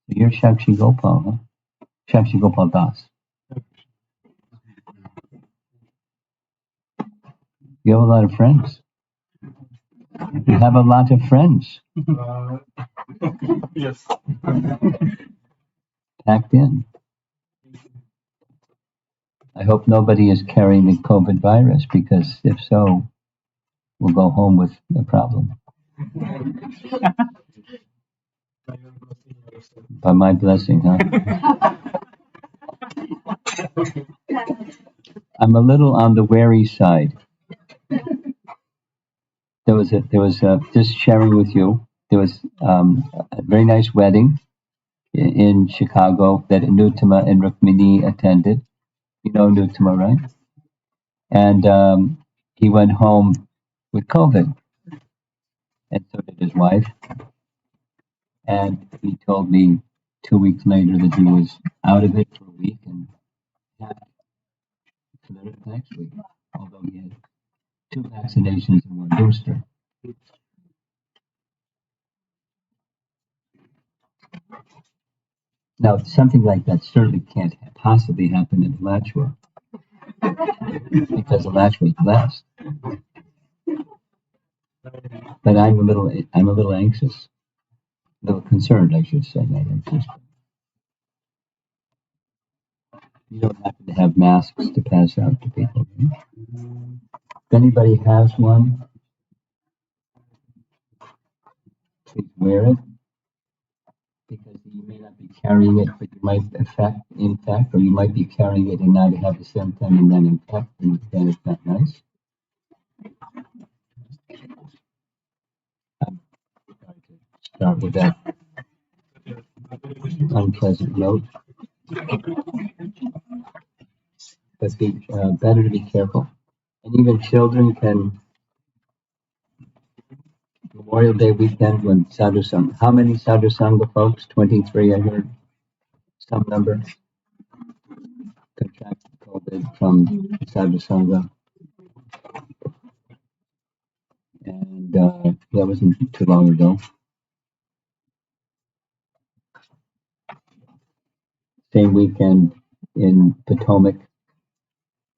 You're Shakshi Gopal, huh? Shakshi Gopal Das. You have a lot of friends. You have a lot of friends. Yes. Packed in. I hope nobody is carrying the COVID virus, because if so, we'll go home with a problem. By my blessing, huh? I'm a little on the wary side. There was just sharing with you. There was a very nice wedding in Chicago that Nutama and Rukmini attended. You know Nutama, right? And he went home with COVID, and so did his wife. And he told me 2 weeks later that he was out of it for a week and had for the next week, although he had 2 vaccinations and 1 booster. Now, something like that certainly can't possibly happen in Alachua, because Alachua is blessed. But I'm a little anxious, a little concerned, I should say, not anxious. You don't happen to have masks to pass out to people, right? If anybody has one, please wear it, because you may not be carrying it, but you might infect, or you might be carrying it and not have a symptom and then infect, and then it's not nice. I'm going to start with that unpleasant note, but better to be careful. And even children can, Memorial Day weekend when Sadhusanga, how many Sadhusanga folks? 23, I heard, some number, contracted COVID from Sadhusanga. And that wasn't too long ago. Same weekend in Potomac,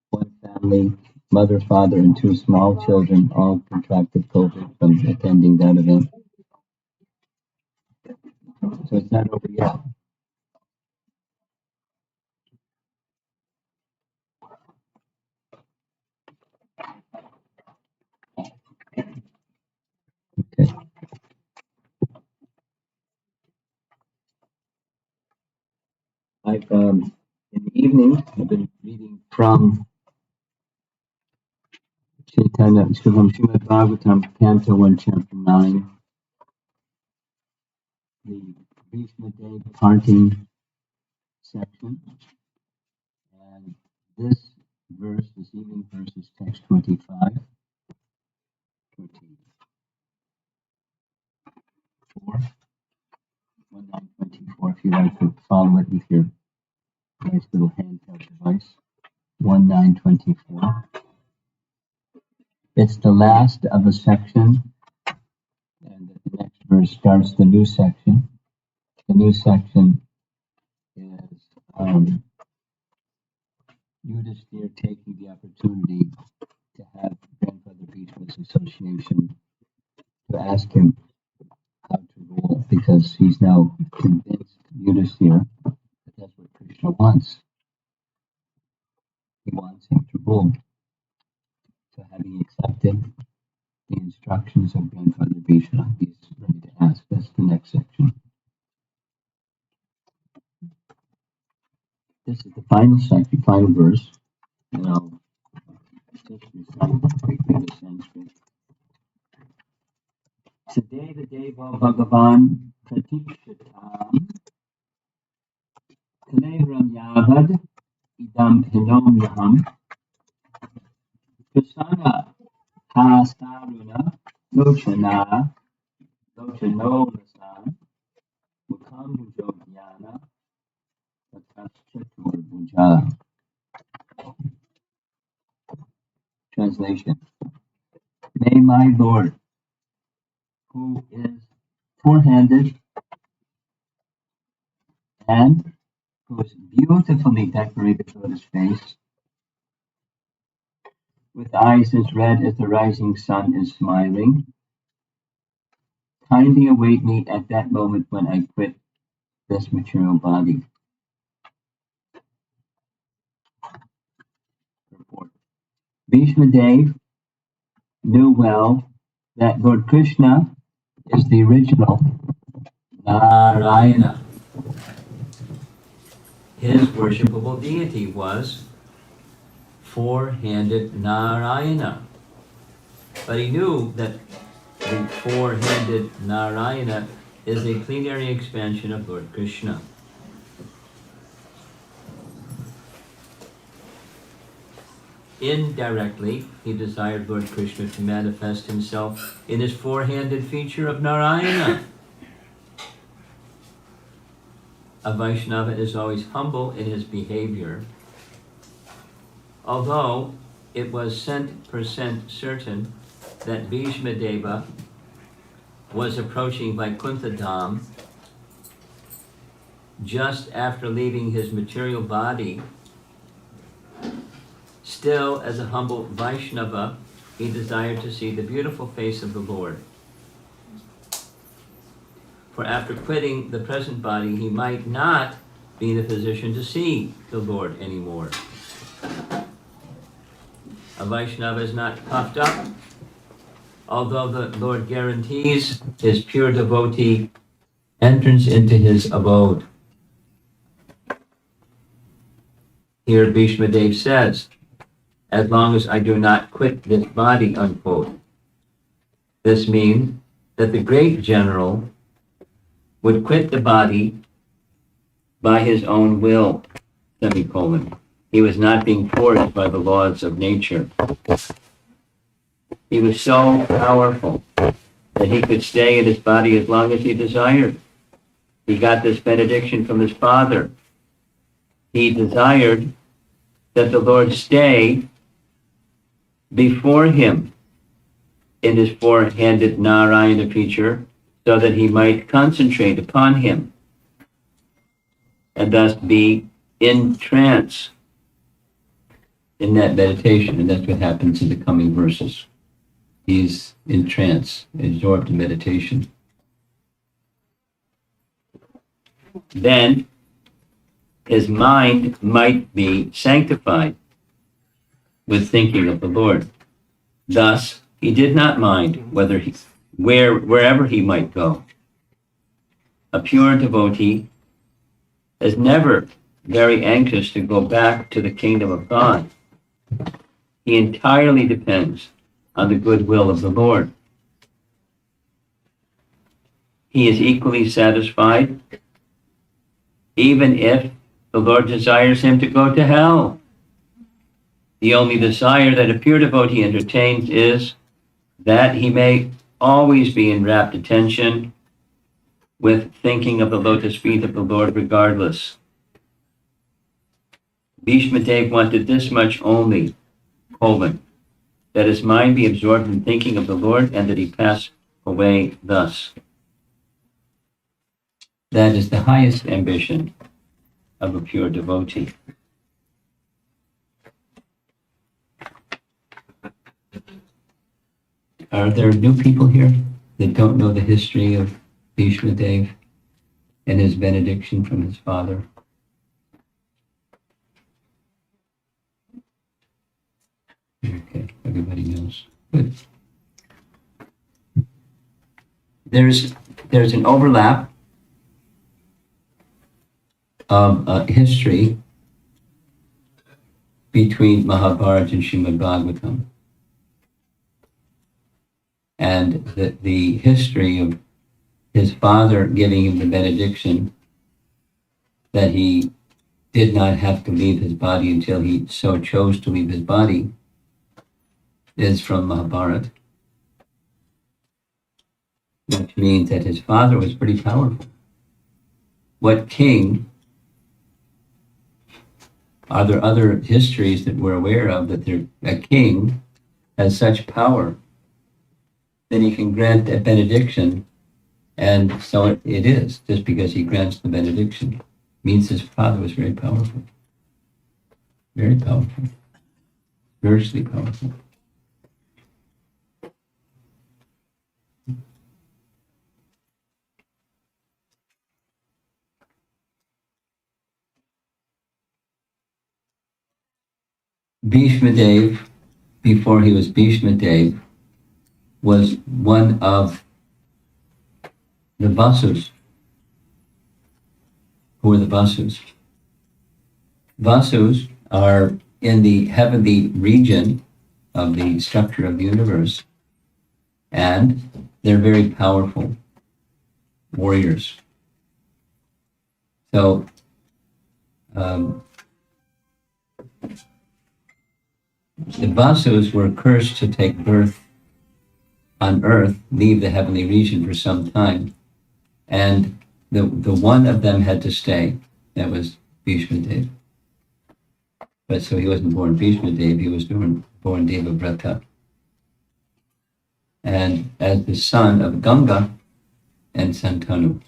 one family, mother, father, and 2 small children all contracted COVID from attending that event. So it's not over yet. Okay. I've in the evening I've been reading from Chaitanya, from Srimad Bhagavatam, Canto 1, Chapter 9, the Bhismadeva parting section, and this evening verse is text 25, 24, 1924, if you'd like to follow it with your nice little handheld device, 1924. It's the last of a section, and the next verse starts the new section. The new section is Yudhisthira taking the opportunity to have Grandfather Bhishma's association to ask him how to rule, because he's now convinced Yudhisthira that that's what Krishna wants. He wants him to rule. So having accepted the instructions of Grandfather Bhishma, he's ready to ask. That's the next section. This is the final section, final verse, and I'll just recite quickly the Sanskrit. Sadeva Deva Bhagavan Pratikshatam Kalevram Yavad Idam Hinom Yaham Prasana Hasaruna Lochana Lochano Lasan Mukam Bujojnana Chatur Buja. Translation. May my Lord, who is four-handed, and whose beautifully decorated lotus face, with eyes as red as the rising sun, is smiling. Kindly await me at that moment when I quit this material body. Report. Bhismadeva knew well that Lord Krishna is the original Narayana. His worshipable deity was four-handed Narayana. But he knew that the four-handed Narayana is a plenary expansion of Lord Krishna. Indirectly, he desired Lord Krishna to manifest himself in his four-handed feature of Narayana. A Vaishnava is always humble in his behavior, although it was 100% certain that Bhismadeva was approaching Vaikuntha Dham just after leaving his material body. Still, as a humble Vaishnava, he desired to see the beautiful face of the Lord. For after quitting the present body, he might not be in a position to see the Lord anymore. A Vaishnava is not puffed up, although the Lord guarantees his pure devotee entrance into his abode. Here Bhismadeva says, as long as I do not quit this body, unquote. This means that the great general would quit the body by his own will, semicolon. He was not being forced by the laws of nature. He was so powerful that he could stay in his body as long as he desired. He got this benediction from his father. He desired that the Lord stay before him in his four-handed Narayana feature so that he might concentrate upon him and thus be in trance in that meditation. And that's what happens in the coming verses. He's in trance, absorbed in meditation. Then his mind might be sanctified with thinking of the Lord. Thus, he did not mind wherever he might go. A pure devotee is never very anxious to go back to the kingdom of God. He entirely depends on the goodwill of the Lord. He is equally satisfied even if the Lord desires him to go to hell. The only desire that a pure devotee entertains is that he may always be in rapt attention with thinking of the lotus feet of the Lord regardless. Bhismadeva wanted this much only, that his mind be absorbed in thinking of the Lord and that he pass away thus. That is the highest ambition of a pure devotee. Are there new people here that don't know the history of Bhismadeva and his benediction from his father? Okay, everybody knows. Good. There's an overlap of history between Mahabharata and Srimad Bhagavatam. And the history of his father giving him the benediction that he did not have to leave his body until he so chose to leave his body is from Mahabharata, which means that his father was pretty powerful. What king, are there other histories that we're aware of that a king has such power that he can grant a benediction, and so it is, just because he grants the benediction. Means his father was very powerful. Very powerful. Spiritually powerful. Bhismadeva, before he was Bhismadeva, was one of the Vasus. Who are the Vasus? Vasus are in the heavenly region of the structure of the universe, and they're very powerful warriors. So the Vasus were cursed to take birth on earth, leave the heavenly region for some time, and the one of them had to stay. That was Bhismadeva. But so he wasn't born Bhismadeva, he was born Devavrata. And as the son of Ganga and Santanu.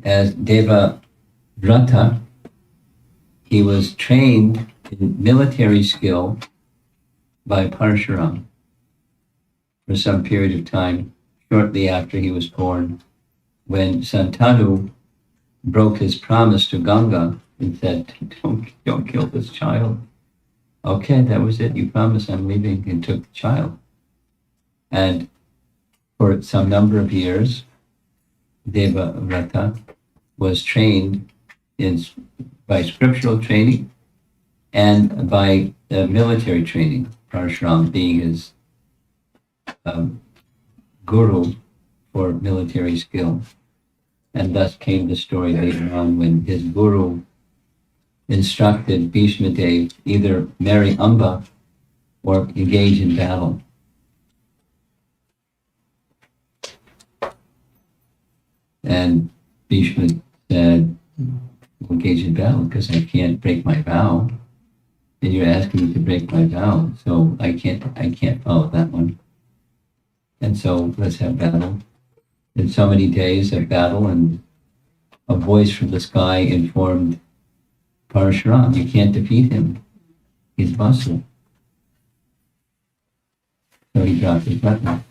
As Devavrata, he was trained in military skill by Parshuram for some period of time shortly after he was born, when Santanu broke his promise to Ganga and said, don't kill this child. Okay, that was it. You promised, I'm leaving, and took the child. And for some number of years, Devavrata was trained by scriptural training and by military training, Parshuram being his guru for military skill. And thus came the story later on when his guru instructed Bhismadeva either marry Amba or engage in battle. And Bhishma said, engage in battle because I can't break my vow. And you're asking me to break my vow, so I can't follow that one. And so let's have battle. In so many days of battle, and a voice from the sky informed Parshuram, you can't defeat him. He's Vasu. So he dropped his weapon.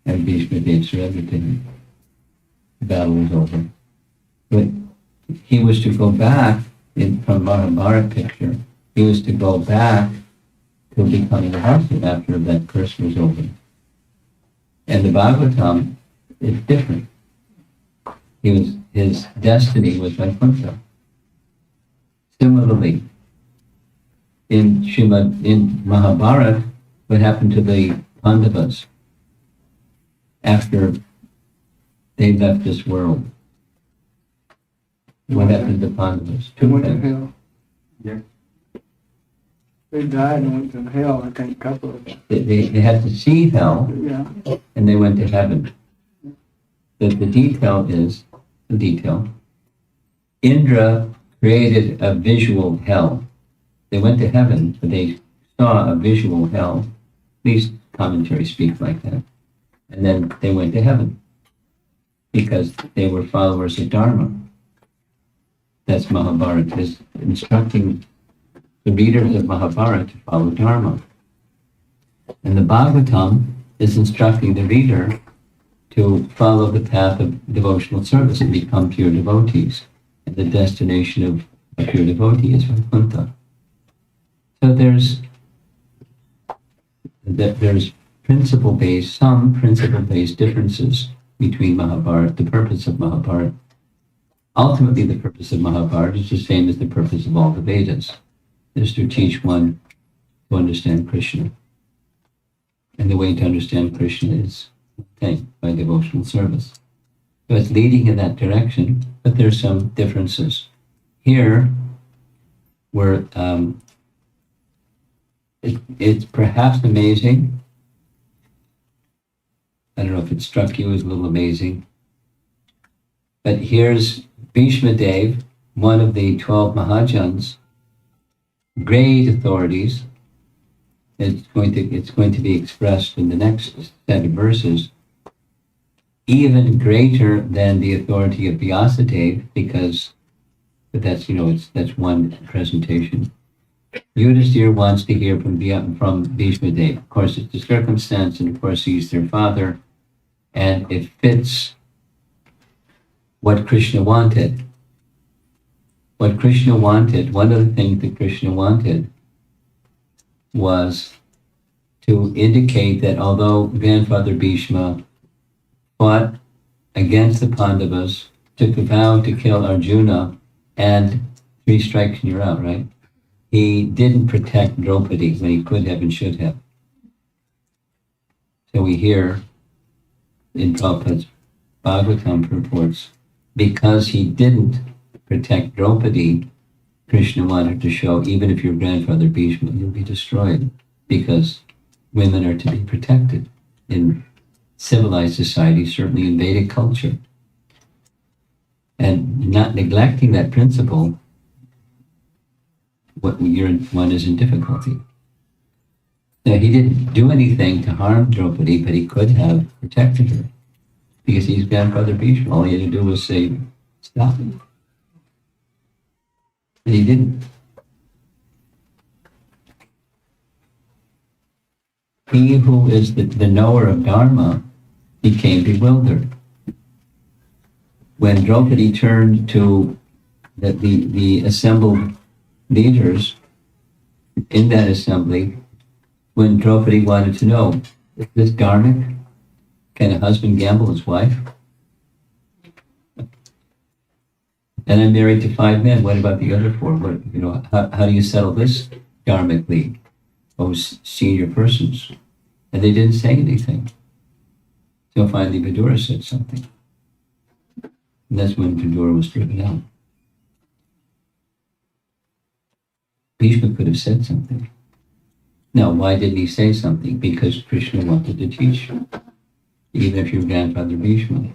And Bhismadeva surrendered to him. The battle was over. But he was to go back, from Mahabharata picture, he was to go back to becoming a Vasu after that curse was over. And the Bhagavatam is different. His destiny was Vaikuntha. Similarly, in Mahabharata, what happened to the Pandavas after they left this world? What happened to the Pandavas? They went to hell. Yeah. They died and went to hell, I think, a couple of them. They had to see hell, Yeah. and they went to heaven. The detail is, Indra created a visual hell. They went to heaven, but they saw a visual hell. These commentaries speak like that. And then they went to heaven because they were followers of Dharma. That's Mahabharata, is instructing the readers of Mahabharata to follow Dharma. And the Bhagavatam is instructing the reader to follow the path of devotional service and become pure devotees. And the destination of a pure devotee is Vaikuntha. So there's some principle-based differences between Mahabharata, the purpose of Mahabharata. Ultimately, the purpose of Mahabharata is the same as the purpose of all the Vedas, is to teach one to understand Krishna. And the way to understand Krishna is by devotional service. So it's leading in that direction, but there's some differences. Here, where it's perhaps amazing. I don't know if it struck you as a little amazing, but here's Bhismadeva, one of the 12 Mahajans, great authorities. It's going to be expressed in the next set of verses. even greater than the authority of Vyasadeva, but that's, that's one presentation. Yudhisthira wants to hear from Bhismadeva. Of course, it's the circumstance, and of course, he's their father, and it fits what Krishna wanted. What Krishna wanted, one of the things that Krishna wanted was to indicate that although grandfather Bhishma fought against the Pandavas, took a vow to kill Arjuna, and 3 strikes and you're out, right? He didn't protect Draupadi when he could have and should have. So we hear in Prabhupada's Bhagavatam purports, because he didn't protect Draupadi, Krishna wanted to show, even if your grandfather Bhishma, you'll be destroyed, because women are to be protected in civilized society, certainly in Vedic culture. And not neglecting that principle, one is in difficulty. Now, he didn't do anything to harm Draupadi, but he could have protected her, because he's grandfather Bhishma. All he had to do was say, stop it. And he didn't. He who is the knower of Dharma became bewildered. When Draupadi turned to the assembled leaders in that assembly, when Draupadi wanted to know, is this dharmic? Can a husband gamble his wife? And I'm married to 5 men. What about the other 4? How do you settle this dharmically? Those senior persons. And they didn't say anything. So finally Vidura said something. And that's when Vidura was driven out. Bhishma could have said something. Now, why didn't he say something? Because Krishna wanted to teach you, even if your grandfather Bhishma,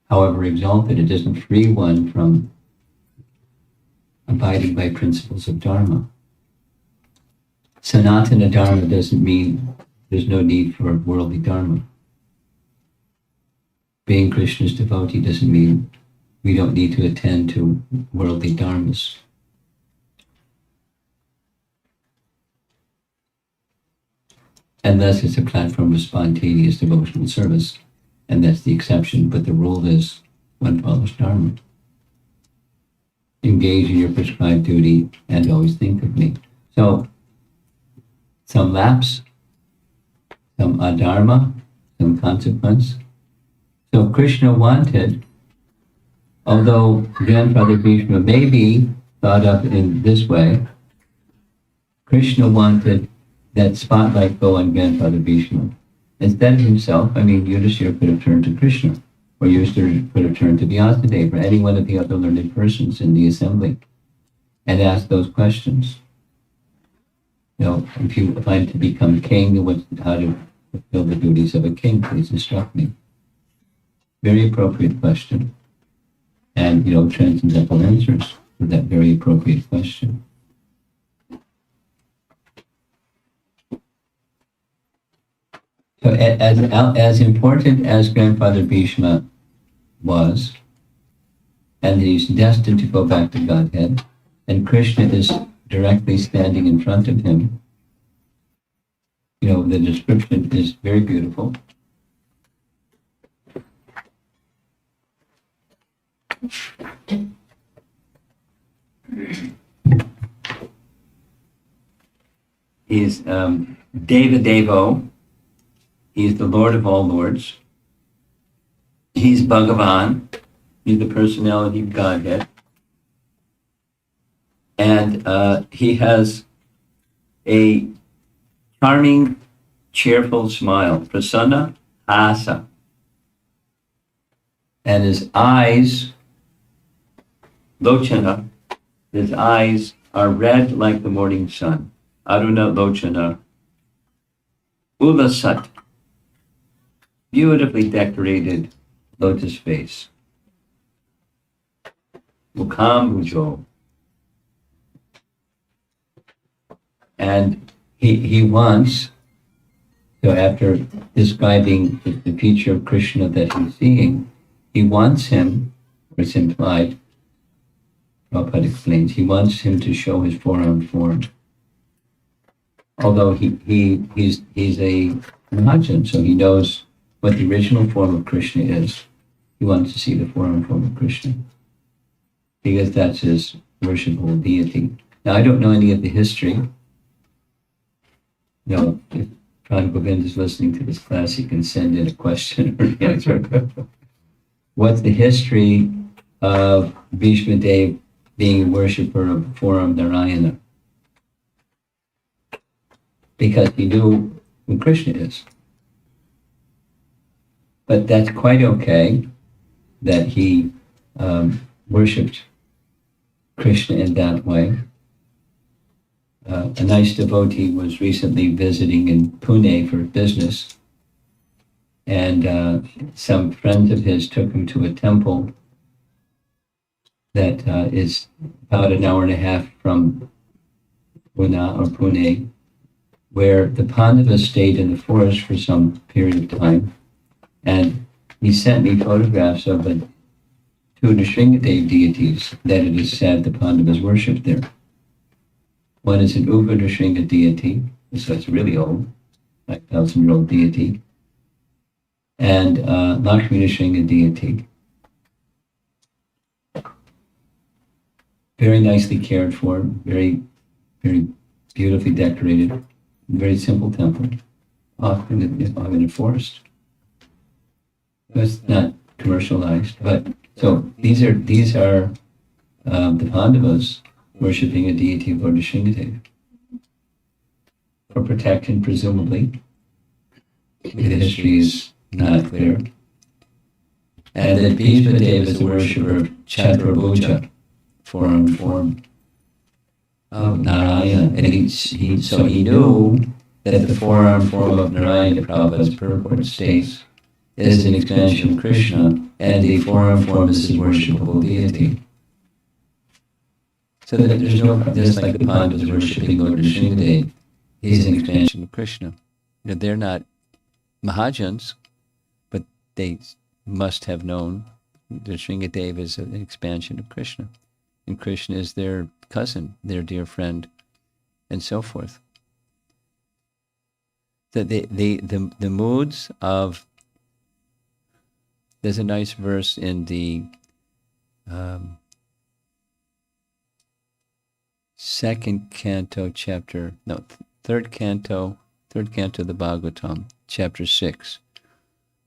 however exalted, it doesn't free one from abiding by principles of Dharma. Sanatana Dharma doesn't mean there's no need for worldly Dharma. Being Krishna's devotee doesn't mean we don't need to attend to worldly dharmas. And thus it's a platform of spontaneous devotional service, and that's the exception, but the rule is one follows Dharma. Engage in your prescribed duty and always think of me. So, some lapse, some adharma, some consequence. So Krishna wanted, although grandfather Bhishma may be thought of in this way, Krishna wanted that spotlight go on grandfather Bhishma. Instead of himself, Yudhisthira could have turned to Krishna, or Yudhisthira could have turned to Vyasadeva, or any one of the other learned persons in the assembly, and asked those questions. If I'm to become king, how to fulfill the duties of a king, please instruct me. Very appropriate question. And, transcendental answers for that very appropriate question. So as important as grandfather Bhishma was, and he's destined to go back to Godhead, and Krishna is directly standing in front of him, the description is very beautiful. He's Deva Devo. He's the Lord of all lords. He's Bhagavan. He's the personality of Godhead. And he has a charming, cheerful smile. Prasanna Hasa. And his eyes, Lochana, his eyes are red like the morning sun. Aruna Lochana. Ulasat. Beautifully decorated lotus face. Mukhambujo. And he wants So after describing the feature of Krishna that he's seeing, he wants him, or it's implied, Prabhupada explains, he wants him to show his four-armed form. Although he's a Mahajan, so he knows what the original form of Krishna is. He wants to see the four-armed form of Krishna, because that's his worshipable deity. Now, I don't know any of the history. No, if Pradhan Govind is listening to this class, he can send in a question or an answer. What's the history of Bhismadeva being a worshipper of the four-armed Narayana? Because he knew who Krishna is. But that's quite okay that he worshipped Krishna in that way. A nice devotee was recently visiting in Pune for business, and some friends of his took him to a temple that is about an hour and a half from Pune, where the Pandavas stayed in the forest for some period of time. And he sent me photographs of the two Nrsingadev deities that it is said the Pandavas worshipped there. One is an Upa Nrsinga deity, so it's really old, like 1,000-year-old deity, and Lakshmi Nrsinga deity. Very nicely cared for, very, very beautifully decorated, very simple temple, often in a forest. It's not commercialized, but so these are the Pandavas worshipping a deity of Lord Nrsingadev for protection, presumably. The history is not clear. And that Bhismadeva is a worshipper of Chaturabhuja, four-armed form of Narayana. And so he knew that the four-armed form of Narayana, Prabhupada's purport states, is an expansion of Krishna, and the four-armed form is his worshipable deity. So that there's no, just like the Pandavas worshipping Lord Nrsingadev, he's an expansion of Krishna. Now, they're not Mahajans, but they must have known that Nrsingadev is an expansion of Krishna. And Krishna is their cousin, their dear friend, and so forth. So the moods of, there's a nice verse in the third canto of the Bhagavatam, chapter 6,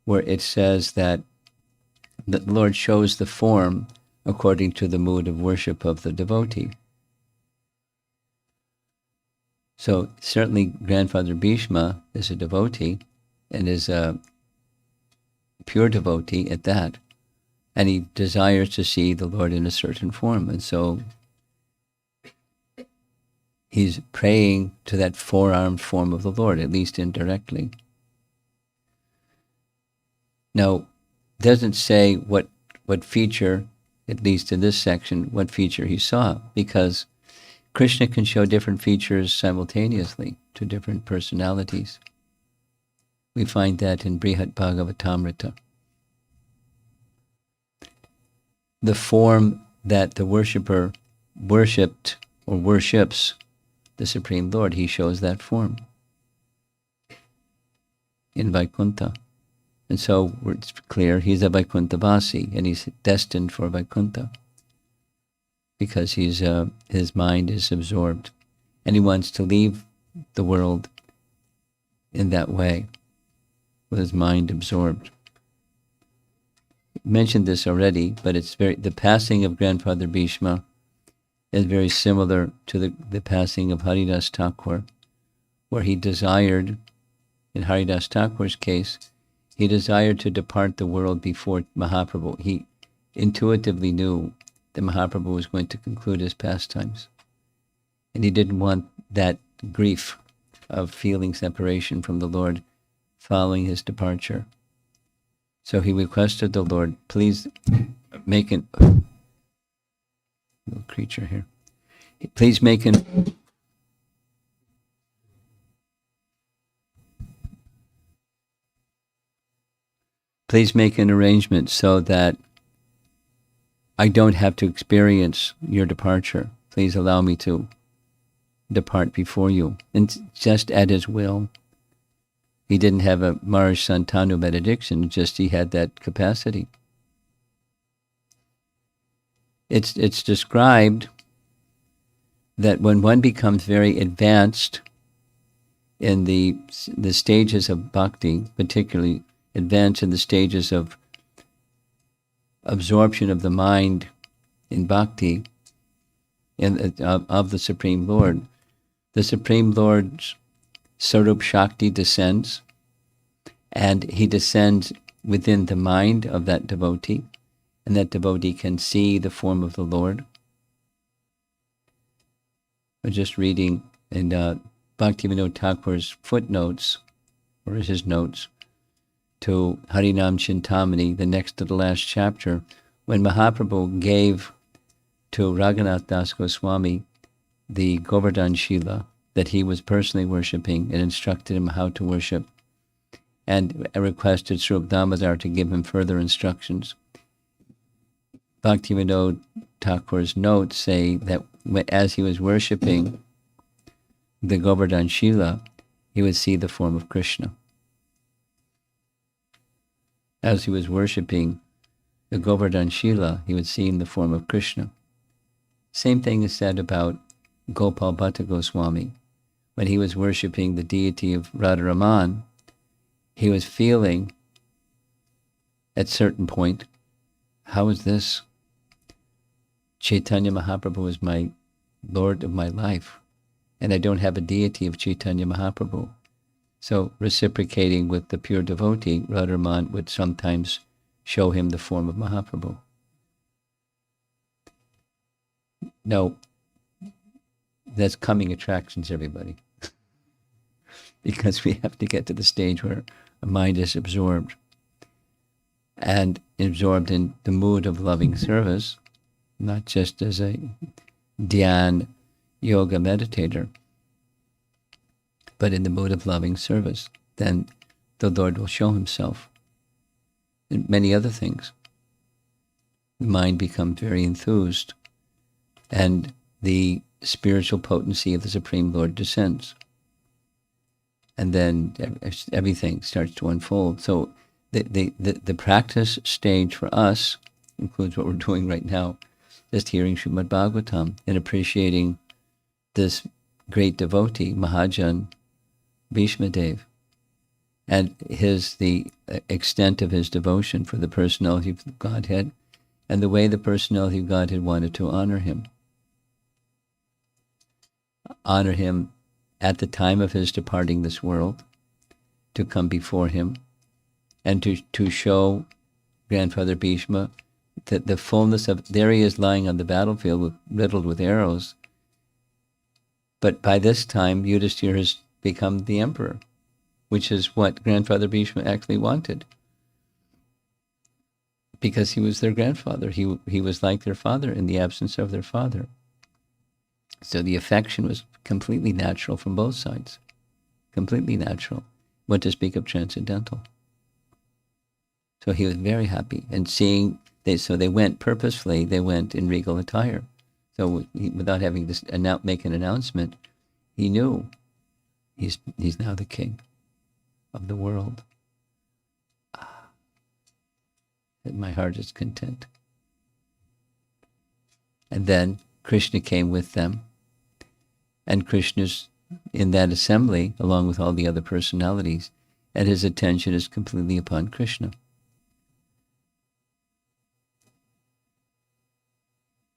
where it says that the Lord shows the form according to the mood of worship of the devotee. So certainly Grandfather Bhishma is a devotee and is a pure devotee at that, and he desires to see the Lord in a certain form, and so he's praying to that four-armed form of the Lord, at least indirectly. Now, doesn't say what feature, at least in this section, what feature he saw, because Krishna can show different features simultaneously to different personalities. We find that in Brihat Bhagavatamrita. The form that the worshipper worshipped or worships the Supreme Lord, he shows that form in Vaikuntha. And so it's clear he's a Vaikunthavasi, and he's destined for Vaikuntha because his mind is absorbed, and he wants to leave the world in that way, with his mind absorbed. I mentioned this already, but the passing of Grandfather Bhishma is very similar to the passing of Haridas Thakur, where he desired, in Haridas Thakur's case, he desired to depart the world before Mahaprabhu. He intuitively knew that Mahaprabhu was going to conclude his pastimes, and he didn't want that grief of feeling separation from the Lord following his departure. So he requested the Lord, please make an little creature here. Please make an please make an arrangement so that I don't have to experience your departure. Please allow me to depart before you. And just at his will. He didn't have a Maharaj Santanu benediction, just he had that capacity. It's described that when one becomes very advanced in the stages of bhakti, particularly advanced in the stages of absorption of the mind in bhakti of the Supreme Lord, the Supreme Lord's Sarup Shakti descends, and he descends within the mind of that devotee, and that devotee can see the form of the Lord. I was just reading in Bhaktivinoda Thakur's footnotes, or his notes, to Harinam Chintamani, the next to the last chapter, when Mahaprabhu gave to Raghunath Das Goswami the Govardhan Shila that he was personally worshipping, and instructed him how to worship, and requested Srup Damodar to give him further instructions. Bhaktivinoda Thakur's notes say that as he was worshipping the Govardhan Shila, he would see the form of Krishna. As he was worshipping the Govardhan Shila, he would see in the form of Krishna. Same thing is said about Gopal Bhatta Goswami. When he was worshipping the deity of Radharaman, he was feeling at certain point, how is this? Chaitanya Mahaprabhu is my Lord of my life, and I don't have a deity of Chaitanya Mahaprabhu. So reciprocating with the pure devotee, Radharaman would sometimes show him the form of Mahaprabhu. No, that's coming attractions, everybody. Because we have to get to the stage where a mind is absorbed. And absorbed in the mood of loving service, not just as a dhyan yoga meditator, but in the mood of loving service. Then the Lord will show himself. And many other things. The mind becomes very enthused, and the spiritual potency of the Supreme Lord descends. And then everything starts to unfold. So the practice stage for us includes what we're doing right now, just hearing Srimad Bhagavatam and appreciating this great devotee, Mahajan Bhismadeva, and the extent of his devotion for the personality of Godhead, and the way the personality of Godhead wanted to honor him. Honor him at the time of his departing this world, to come before him, and to show Grandfather Bhishma that the fullness of, there he is lying on the battlefield riddled with arrows, but by this time Yudhishthira has become the emperor, which is what Grandfather Bhishma actually wanted, because he was their grandfather. He was like their father in the absence of their father. So the affection was completely natural from both sides. Completely natural. What to speak of transcendental. So he was very happy. And seeing, they went purposefully, they went in regal attire. So without having to make an announcement, he knew he's now the king of the world. And my heart is content. And then Krishna came with them. And Krishna's in that assembly, along with all the other personalities, and his attention is completely upon Krishna.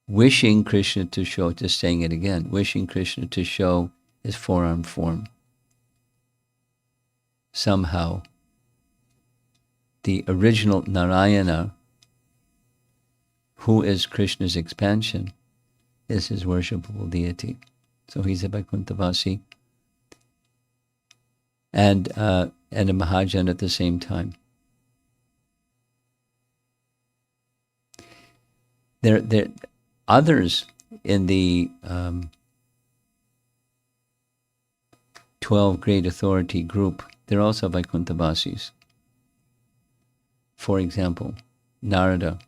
Wishing Krishna to show, just saying it again, wishing Krishna to show his forearm form. Somehow, the original Narayana, who is Krishna's expansion, is his worshipable deity. So he's a Vaikunthavasi and a Mahajan at the same time. There others in the 12 Great Authority group, they're also Vaikuntavasis. For example, Narada.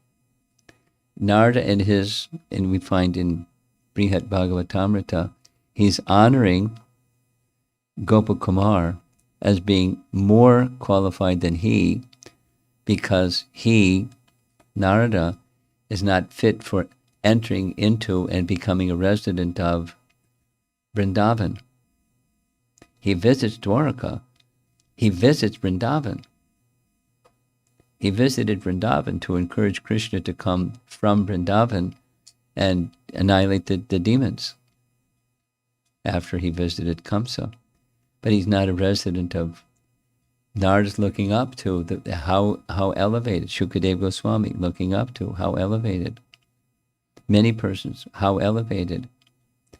Narada and we find in Brihat Bhagavatamrita, he's honoring Gopakumar as being more qualified than he, because he, Narada, is not fit for entering into and becoming a resident of Vrindavan. He visits Dwaraka. He visits Vrindavan. He visited Vrindavan to encourage Krishna to come from Vrindavan and annihilate the demons after he visited Kamsa. But he's not a resident of. Narada's looking up to how elevated. Shukadev Goswami looking up to how elevated. Many persons, how elevated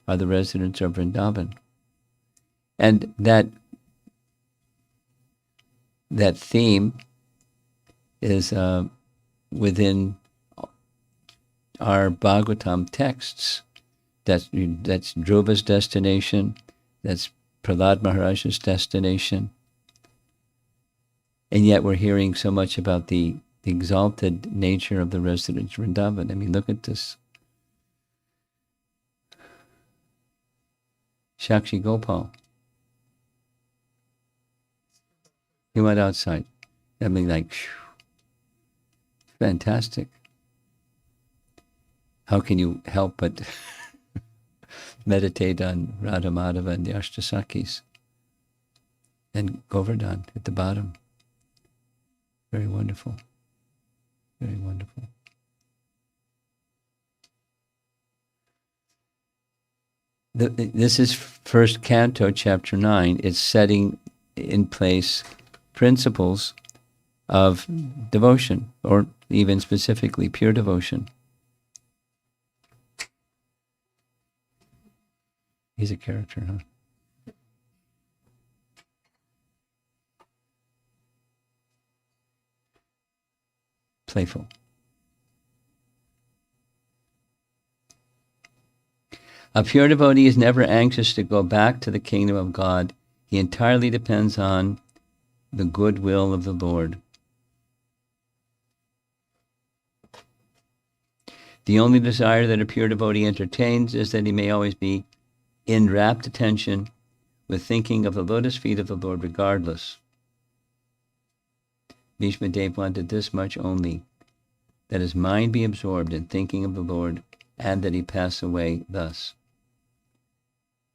are the residents of Vrindavan. And that theme is within our Bhagavatam texts. That's Dhruva's destination. That's Prahlad Maharaj's destination. And yet we're hearing so much about the exalted nature of the residents of Vrindavan. I mean, look at this. Shakshi Gopal. He went outside. I mean, like, fantastic. How can you help but meditate on Radha Madhava and the Ashtasakis? And Govardhan at the bottom. Very wonderful. Very wonderful. This is first canto, chapter 9. It's setting in place principles of devotion, or even specifically pure devotion. He's a character, huh? Playful. A pure devotee is never anxious to go back to the kingdom of God. He entirely depends on the goodwill of the Lord. The only desire that a pure devotee entertains is that he may always be in rapt attention with thinking of the lotus feet of the Lord regardless. Bhismadeva wanted this much only, that his mind be absorbed in thinking of the Lord, and that he pass away thus.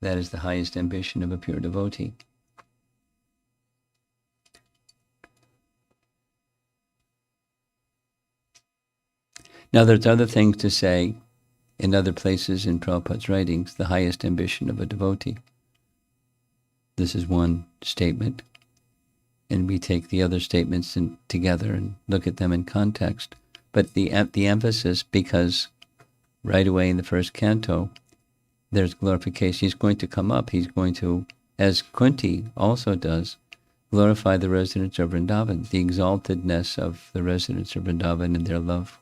That is the highest ambition of a pure devotee. Now there's other things to say in other places in Prabhupada's writings, the highest ambition of a devotee. This is one statement, and we take the other statements together and look at them in context. But the emphasis, because right away in the first canto, there's glorification. He's going to come up. He's going to, as Kunti also does, glorify the residents of Vrindavan, the exaltedness of the residents of Vrindavan and their love.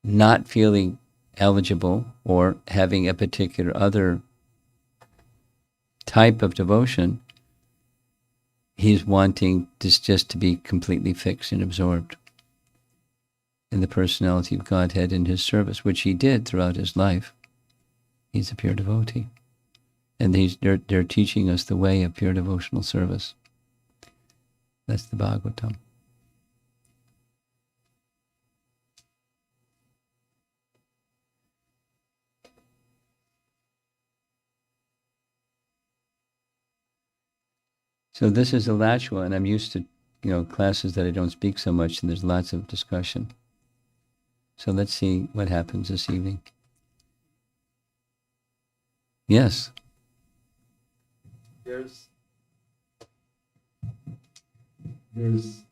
Not feeling eligible or having a particular other type of devotion, he's wanting this just to be completely fixed and absorbed in the personality of Godhead in his service, which he did throughout his life. He's a pure devotee. And they're teaching us the way of pure devotional service. That's the Bhagavatam. So this is Alachua, and I'm used to, classes that I don't speak so much, and there's lots of discussion. So let's see what happens this evening. Yes. There's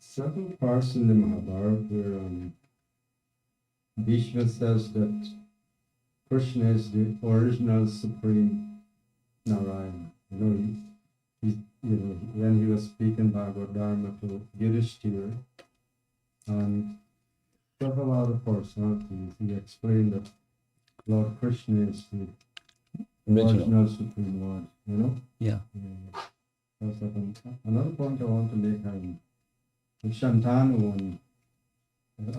certain parts in the Mahabharata where Bhishma says that Krishna is the original supreme Narayana. When he was speaking Bhagavad Dharma to Yudhishthira, and several other personalities, he explained that Lord Krishna is the original supreme Lord. Yeah. Another point I want to make, Shantanu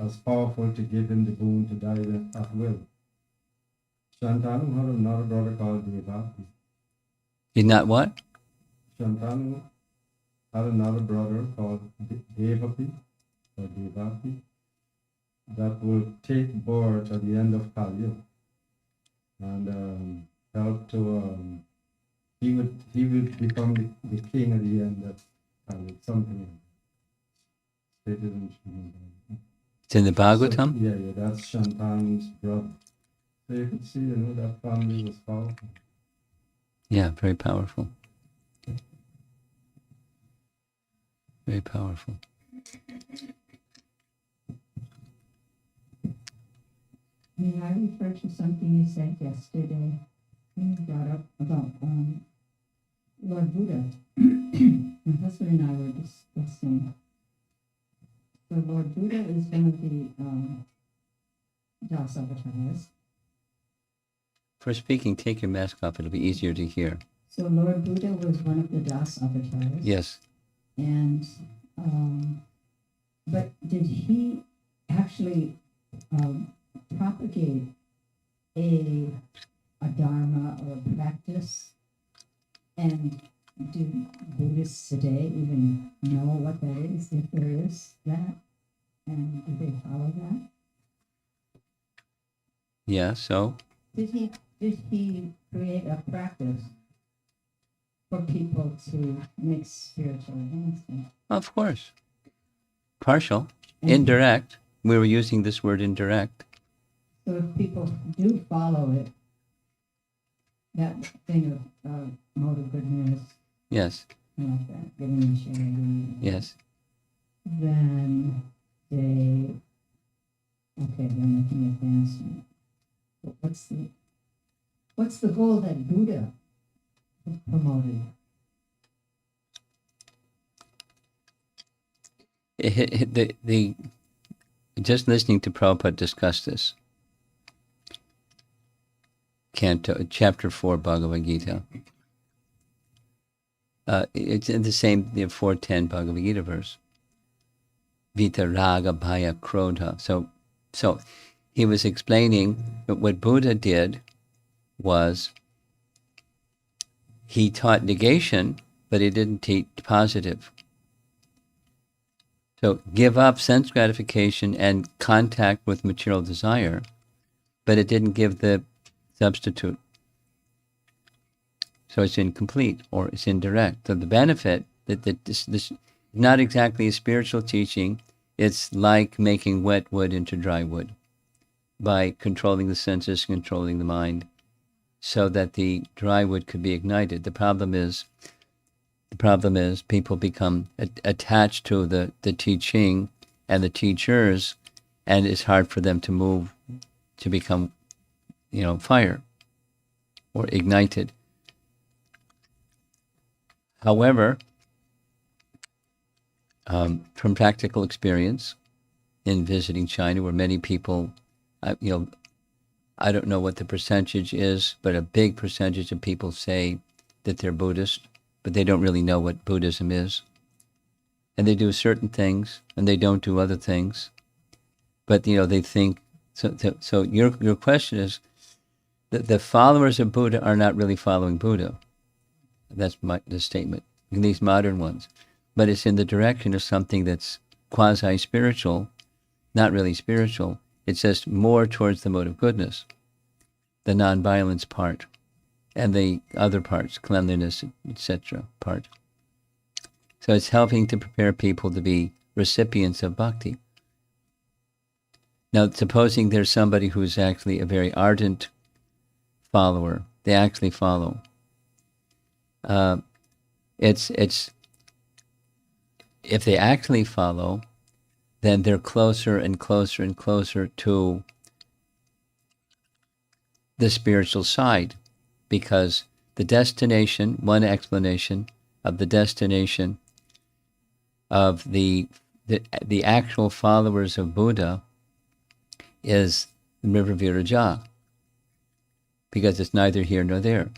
as powerful to give him the boon to die at will. Shantanu had another brother called Devaki. He's not what? Shantanu had another brother called Devaki that will take birth at the end of Kali and help to he would become the king at the end of Kali, something stated in Srimad. It's in the Bhagavatam? So, yeah, that's Shantanu's brother. So you could see, that family was powerful. Yeah, very powerful. Very powerful. May I refer to something you said yesterday? You brought up about Lord Buddha. My husband and I were discussing. So Lord Buddha is one of the Das avatars. For speaking, take your mask off. It'll be easier to hear. So Lord Buddha was one of the Das avatars. Yes. And but did he actually propagate a dharma or a practice? And do Buddhists today even know what that is, if there is that? And do they follow that? Yeah, so? Did he create a practice for people to make spiritual advancement? Of course. Partial. And Indirect. We were using this word indirect. so if people do follow it, that thing of mode of goodness, Yes. like that, giving and sharing, Yes. then they're making advancement. But what's the goal that Buddha promoted? Just listening to Prabhupada discuss this. Canto, chapter 4, Bhagavad Gita. It's in the same, the 410 Bhagavad Gita verse. Vita raga bhaya krodha. So he was explaining that what Buddha did was he taught negation, but he didn't teach positive. So give up sense gratification and contact with material desire, but it didn't give the substitute. So it's incomplete or it's indirect. So the benefit that this is not exactly a spiritual teaching. It's like making wet wood into dry wood by controlling the senses, controlling the mind, so that the dry wood could be ignited. The problem is people become attached to the teaching and the teachers, and it's hard for them to move to become, fire or ignited. However, from practical experience in visiting China, where many people, I don't know what the percentage is, but a big percentage of people say that they're Buddhist, but they don't really know what Buddhism is. And they do certain things, and they don't do other things. But, they think, so your question is, that the followers of Buddha are not really following Buddha. That's the statement, these modern ones. But it's in the direction of something that's quasi-spiritual, not really spiritual. It's just more towards the mode of goodness, the non-violence part, and the other parts, cleanliness, etc. part. So it's helping to prepare people to be recipients of bhakti. Now, supposing there's somebody who's actually a very ardent follower, they actually follow. It's if they actually follow, then they're closer and closer and closer to the spiritual side, because the destination, one explanation of the destination of the actual followers of Buddha is the river Viraja, because it's neither here nor there,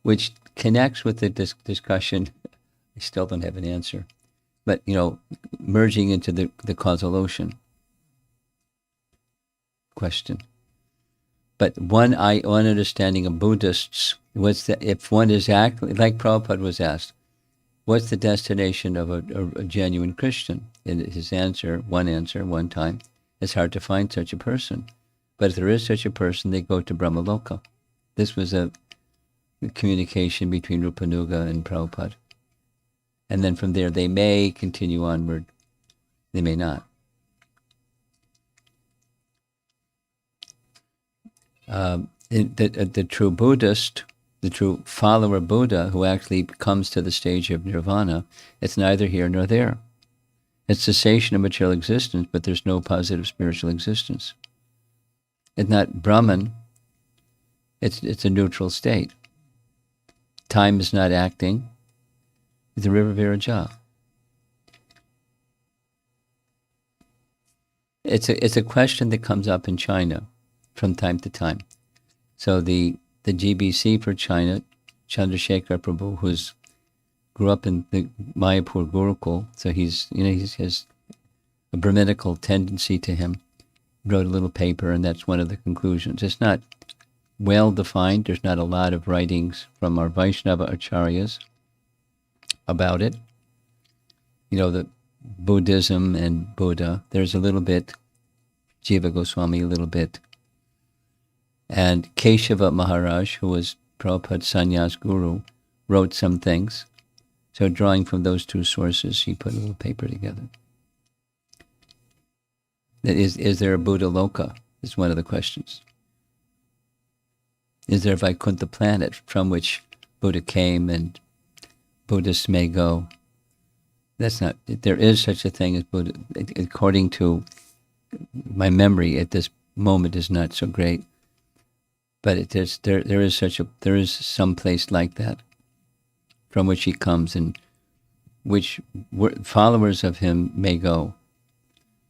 which connects with the discussion. I still don't have an answer. But, merging into the causal ocean question. But one understanding of Buddhists was that if one is actually, like Prabhupada was asked, what's the destination of a genuine Christian? And his answer, one time, it's hard to find such a person. But if there is such a person, they go to Brahmaloka. This was a communication between Rupanuga and Prabhupada. And then from there, they may continue onward. They may not. The true Buddhist, the true follower Buddha, who actually comes to the stage of nirvana, it's neither here nor there. It's cessation of material existence, but there's no positive spiritual existence. It's not Brahman. It's a neutral state. Time is not acting. The river Viraja. It's a question that comes up in China from time to time. So the GBC for China, Chandrasekhar Prabhu, who's grew up in the Mayapur Gurukul, so he has a Brahminical tendency to him. Wrote a little paper, and that's one of the conclusions. It's not well defined. There's not a lot of writings from our Vaishnava acharyas about it. The Buddhism and Buddha, there's a little bit, Jiva Goswami a little bit, and Keshava Maharaj, who was Prabhupada's sannyas guru, wrote some things. So drawing from those two sources, he put a little paper together. Is there a Buddha Loka? Is one of the questions. Is there a Vaikuntha planet from which Buddha came and Buddhists may go? That's not, there is such a thing as Buddha. According to my memory at this moment is not so great, but there is some place like that from which he comes and which followers of him may go.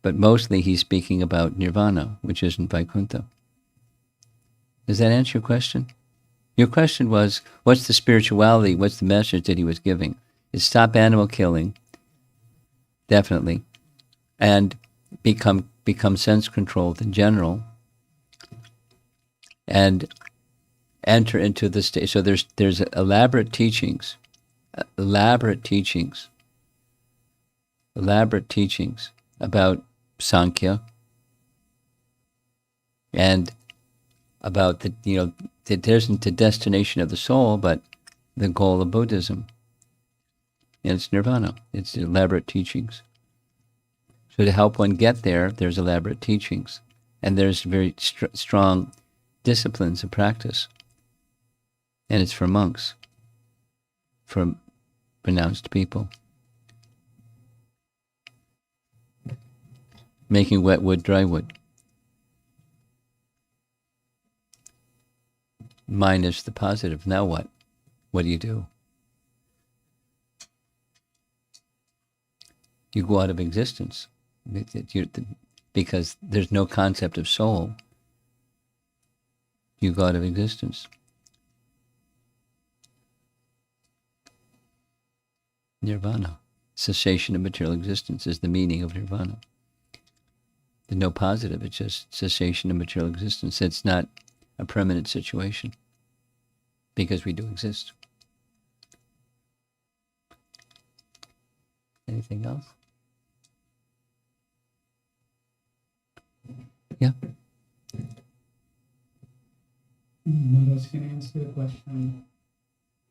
But mostly he's speaking about nirvana, which isn't Vaikuntha. Does that answer your question? Your question was, what's the spirituality, what's the message that he was giving? It's stop animal killing, definitely, and become sense-controlled in general, and enter into the state. So there's elaborate teachings about Sankhya, and about that there isn't the destination of the soul, but the goal of Buddhism. And it's nirvana. It's elaborate teachings. So to help one get there, there's elaborate teachings. And there's very strong disciplines of practice. And it's for monks, for renounced people. Making wet wood dry wood. Minus the positive. Now what? What do you do? You go out of existence. Because there's no concept of soul. You go out of existence. Nirvana. Cessation of material existence is the meaning of nirvana. There's no positive, it's just cessation of material existence. It's not a permanent situation because we do exist. Anything else? Yeah. Maharaj, can I answer a question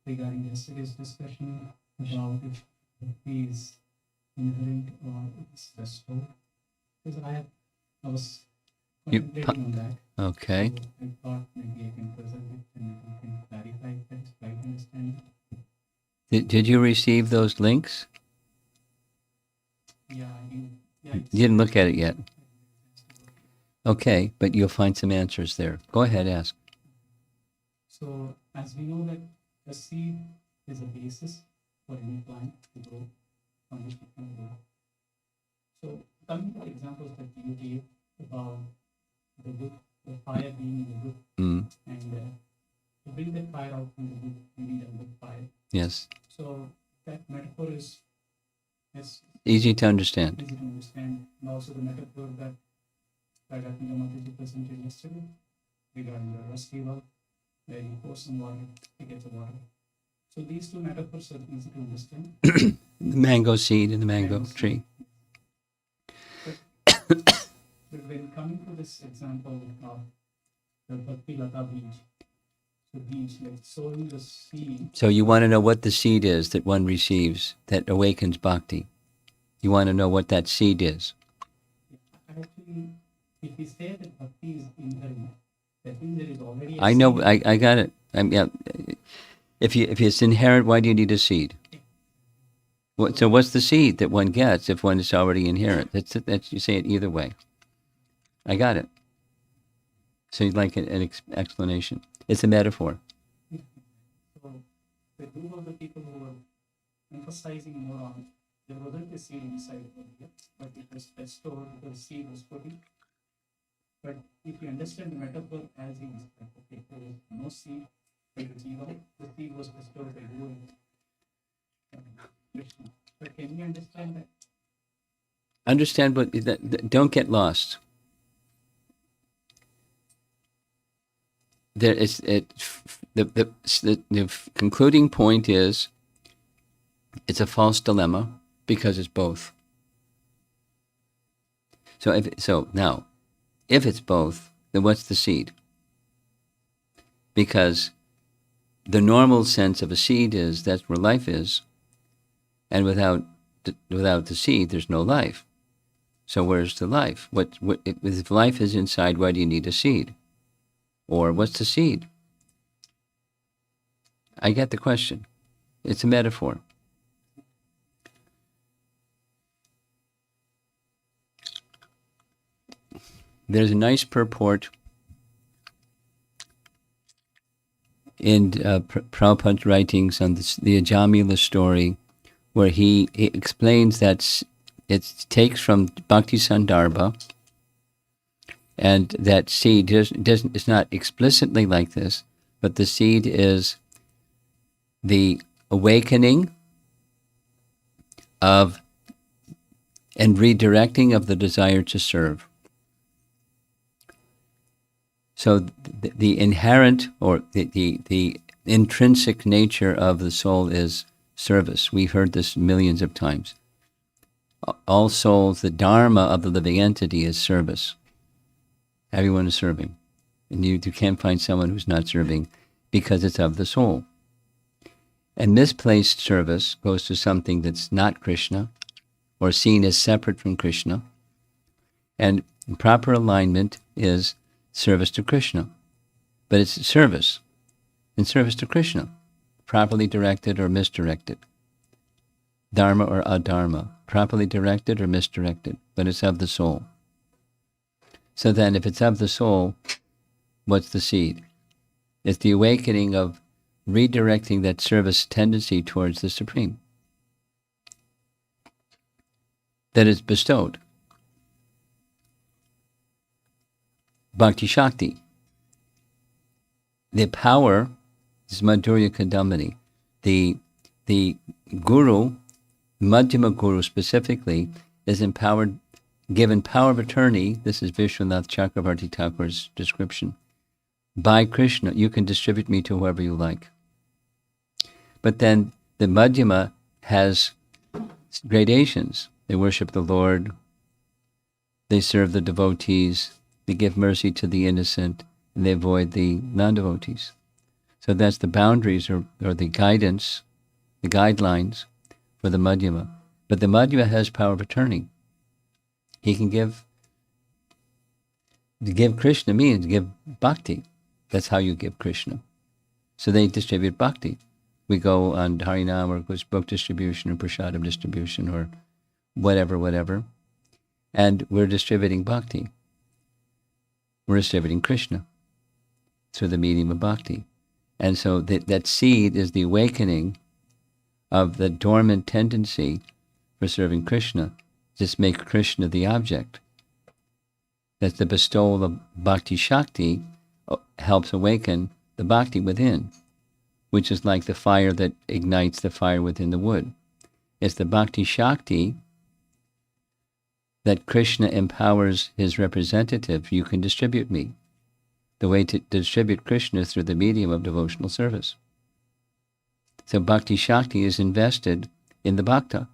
regarding yesterday's discussion about if he is inherent or it's restored? Because I was concentrating on that. Okay. So I thought maybe I can present it and you can clarify if that's right understanding. Did you receive those links? Yeah, You didn't look at it yet. Okay, but you'll find some answers there. Go ahead, ask. So as we know that the seed is a basis for any plant to grow, from which it can grow. So coming to the examples that you gave about the wood, the fire being in the wood, Mm. and to bring the fire out from the wood, we need a wood fire. Yes. So that metaphor is Easy to understand. easy to understand. And also the metaphor that Raghatina Mataji presented yesterday regarding the rusty well, where you pour some water to get the water. So these two metaphors are easy to understand. The mango seed and the mango tree. But when coming to this example of the Bhakti Lata beach, so beach, like sowing the seed. So you want to know what the seed is that one receives that awakens bhakti. You want to know what that seed is. Actually, if we say that bhakti is inherent, that means there is already a I know. seed. I got it. Yeah. If it's inherent, why do you need a seed? So what's the seed that one gets if one is already inherent? That's you say it either way. I got it. So you'd like an explanation. It's a metaphor. So the group of the people who were emphasizing more on there wasn't a seed inside earlier, but it was restored because seed was put in. But if you understand the metaphor as is, like, okay, there was no seed, there was evil, the seed was restored by doing Krishna. But can you understand that? Understand, but don't get lost. There is the concluding point is it's a false dilemma because it's both. So now, if it's both, then what's the seed? Because the normal sense of a seed is that's where life is, and without the seed, there's no life. So where's the life? If life is inside, why do you need a seed? Or what's the seed? I get the question. It's a metaphor. There's a nice purport in Prabhupada's writings on the Ajamila story, where he explains that it takes from Bhakti Sandarbha, and that seed it's not explicitly like this, but the seed is the awakening of and redirecting of the desire to serve. So the inherent or the intrinsic nature of the soul is service. We've heard this millions of times. All souls, the dharma of the living entity is service. Everyone is serving. And you can't find someone who's not serving because it's of the soul. And misplaced service goes to something that's not Krishna or seen as separate from Krishna. And proper alignment is service to Krishna. But it's service in service to Krishna, properly directed or misdirected. Dharma or adharma, properly directed or misdirected, but it's of the soul. So then if it's of the soul, what's the seed? It's the awakening of redirecting that service tendency towards the Supreme that is bestowed. Bhakti Shakti. The power is Madhurya Kadambini. The guru, Madhyama Guru specifically, is empowered, given power of attorney, this is Vishwanath Chakravarti Thakur's description, by Krishna. You can distribute me to whoever you like. But then the Madhyama has gradations. They worship the Lord, they serve the devotees, they give mercy to the innocent, and they avoid the non-devotees. So that's the boundaries or the guidance, the guidelines for the Madhyama. But the Madhyama has power of attorney. He can give. To give Krishna means give bhakti. That's how you give Krishna. So they distribute bhakti. We go on Harinam or book distribution or prasadam distribution or whatever. And we're distributing bhakti. We're distributing Krishna through the medium of bhakti. And so that seed is the awakening of the dormant tendency for serving Krishna. Just make Krishna the object. That the bestowal of Bhakti Shakti helps awaken the bhakti within, which is like the fire that ignites the fire within the wood. It's the bhakti shakti that Krishna empowers his representative. You can distribute me. The way to distribute Krishna is through the medium of devotional service. So bhakti shakti is invested in the bhakta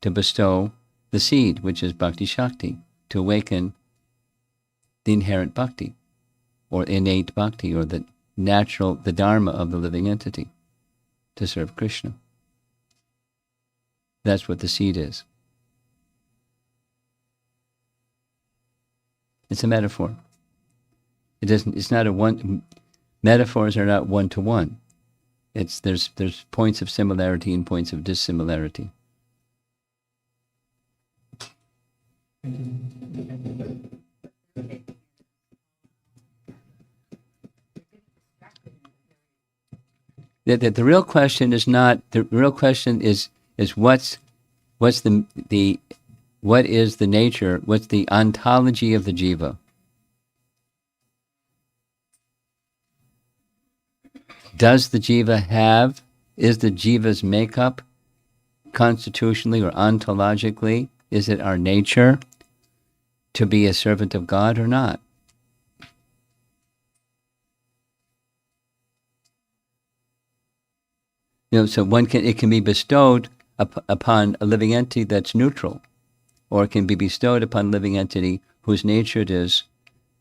to bestow the seed, which is bhakti shakti, to awaken the inherent bhakti, or innate bhakti, or the natural, the dharma of the living entity, to serve Krishna. That's what the seed is. It's a metaphor. It's not a one. Metaphors are not one to one. There's points of similarity and points of dissimilarity. The real question is not. The real question is what is the nature? What's the ontology of the jiva? Is the jiva's makeup constitutionally or ontologically, is it our nature to be a servant of God or not? So it can be bestowed upon a living entity that's neutral, or it can be bestowed upon a living entity whose nature it is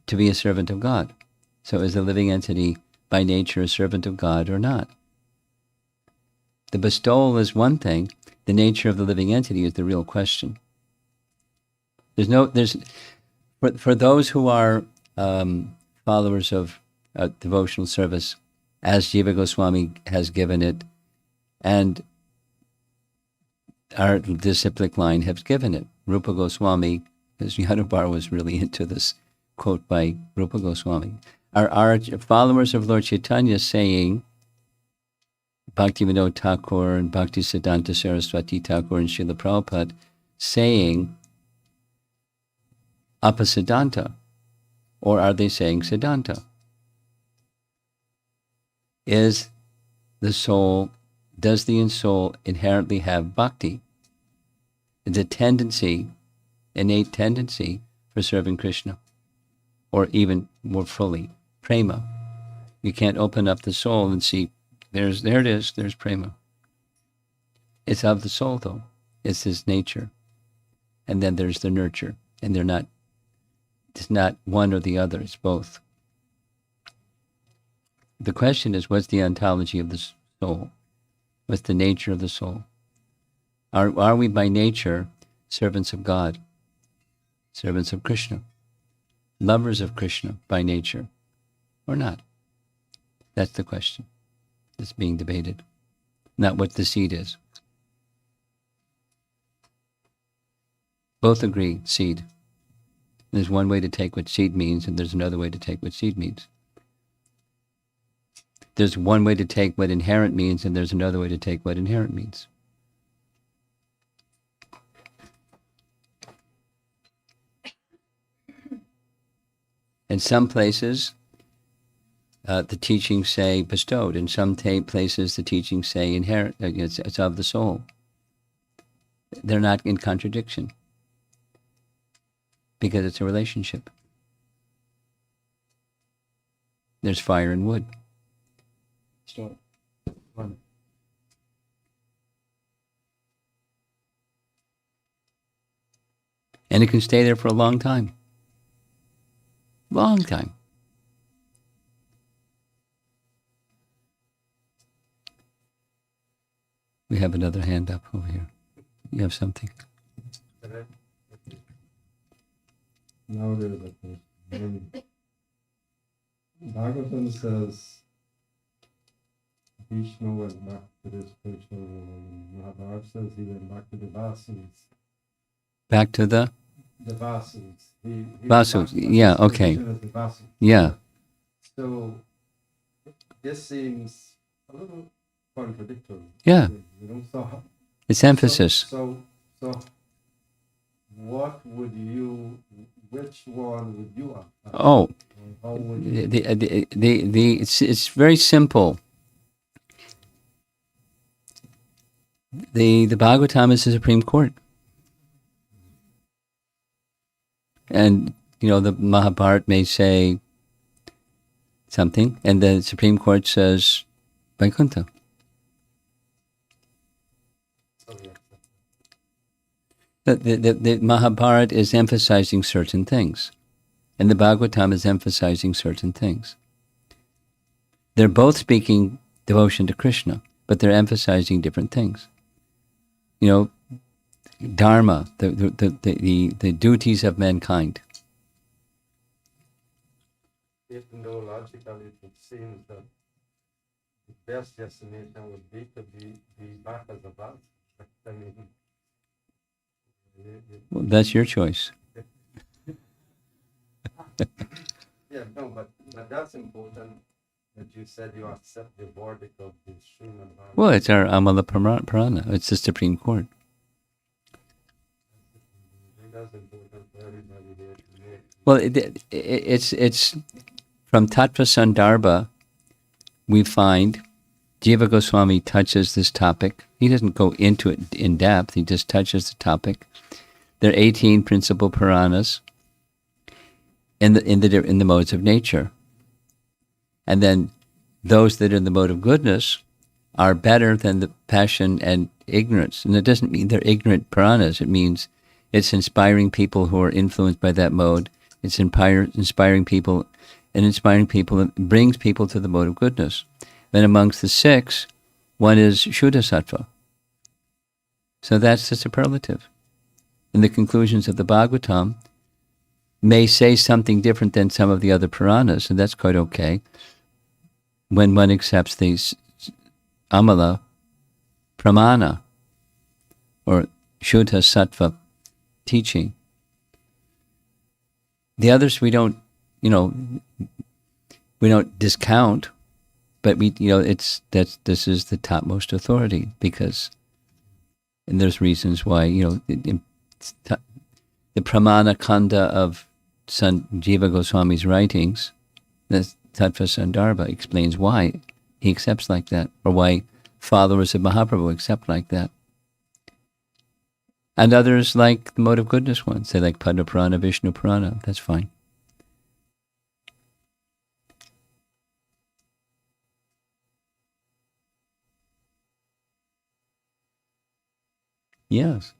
to be a servant of God. So is the living entity by nature a servant of God or not? The bestowal is one thing. The nature of the living entity is the real question. For those who are followers of devotional service, as Jiva Goswami has given it, and our disciplic line has given it. Rupa Goswami, because Yadavar was really into this quote by Rupa Goswami. Our followers of Lord Chaitanya saying, Bhaktivinoda Thakur and Bhaktisiddhanta Saraswati Thakur and Srila Prabhupada saying Apasiddhanta, or are they saying Siddhanta? Does the soul inherently have bhakti? It's a tendency, innate tendency for serving Krishna, or even more fully, prema. You can't open up the soul and see, there it is, there's prema. It's of the soul though, it's his nature. And then there's the nurture, and it's not one or the other, it's both. The question is, what's the ontology of the soul? What's the nature of the soul? Are we by nature servants of God, servants of Krishna, lovers of Krishna by nature, or not? That's the question that's being debated, not what the seed is. Both agree, seed. There's one way to take what seed means, and there's another way to take what seed means. There's one way to take what inherent means, and there's another way to take what inherent means. In some places, the teachings say bestowed. In some places, the teachings say inherent. It's of the soul. They're not in contradiction, because it's a relationship. There's fire and wood. Start. And it can stay there for a long time. Long time. We have another hand up over here. You have something? Now there's a question. Bhagavatam says Vishnu went back to the spiritual world, and Mahabharata says he went back to the Vasus. Back to the Vasus. Vasus. Yeah. Okay. Yeah. So this seems a little contradictory. Yeah. So it's emphasis. So what would you which one would you apply? Oh, How would you? it's very simple. The Bhagavatam is the Supreme Court. And, the Mahabharata may say something, and the Supreme Court says Vaikuntha. So we accept The Mahabharata is emphasizing certain things, and the Bhagavatam is emphasizing certain things. They're both speaking devotion to Krishna, but they're emphasizing different things. Dharma, the duties of mankind. Even though logically it seems that the best destination would be to be back as a boss. I mean, Well, that's your choice. yeah, no, but that's important that you said you accept the verdict of the Srimad Bhagavatam. Well, it's our Amala Purana. It's the Supreme Court. I think that's important for everybody here to know. Well, it's from Tattva Sandarbha, we find Jiva Goswami touches this topic. He doesn't go into it in depth. He just touches the topic. There are 18 principal Puranas in the modes of nature, and then those that are in the mode of goodness are better than the passion and ignorance. And it doesn't mean they're ignorant Puranas. It means it's inspiring people who are influenced by that mode. It's inspiring people, it brings people to the mode of goodness. Then amongst the 6, one is Shuddha Sattva. So that's the superlative. And the conclusions of the Bhagavatam may say something different than some of the other Puranas, and that's quite okay when one accepts the Amala Pramana or Shuddha Sattva teaching. The others we don't discount, but this is the topmost authority because, and there's reasons why the Pramana Kanda of Jiva Goswami's writings, the Tattva Sandarbha explains why he accepts like that, or why followers of Mahaprabhu accept like that. And others like the mode of goodness ones. They like Padma Purana, Vishnu Purana. That's fine. Yes.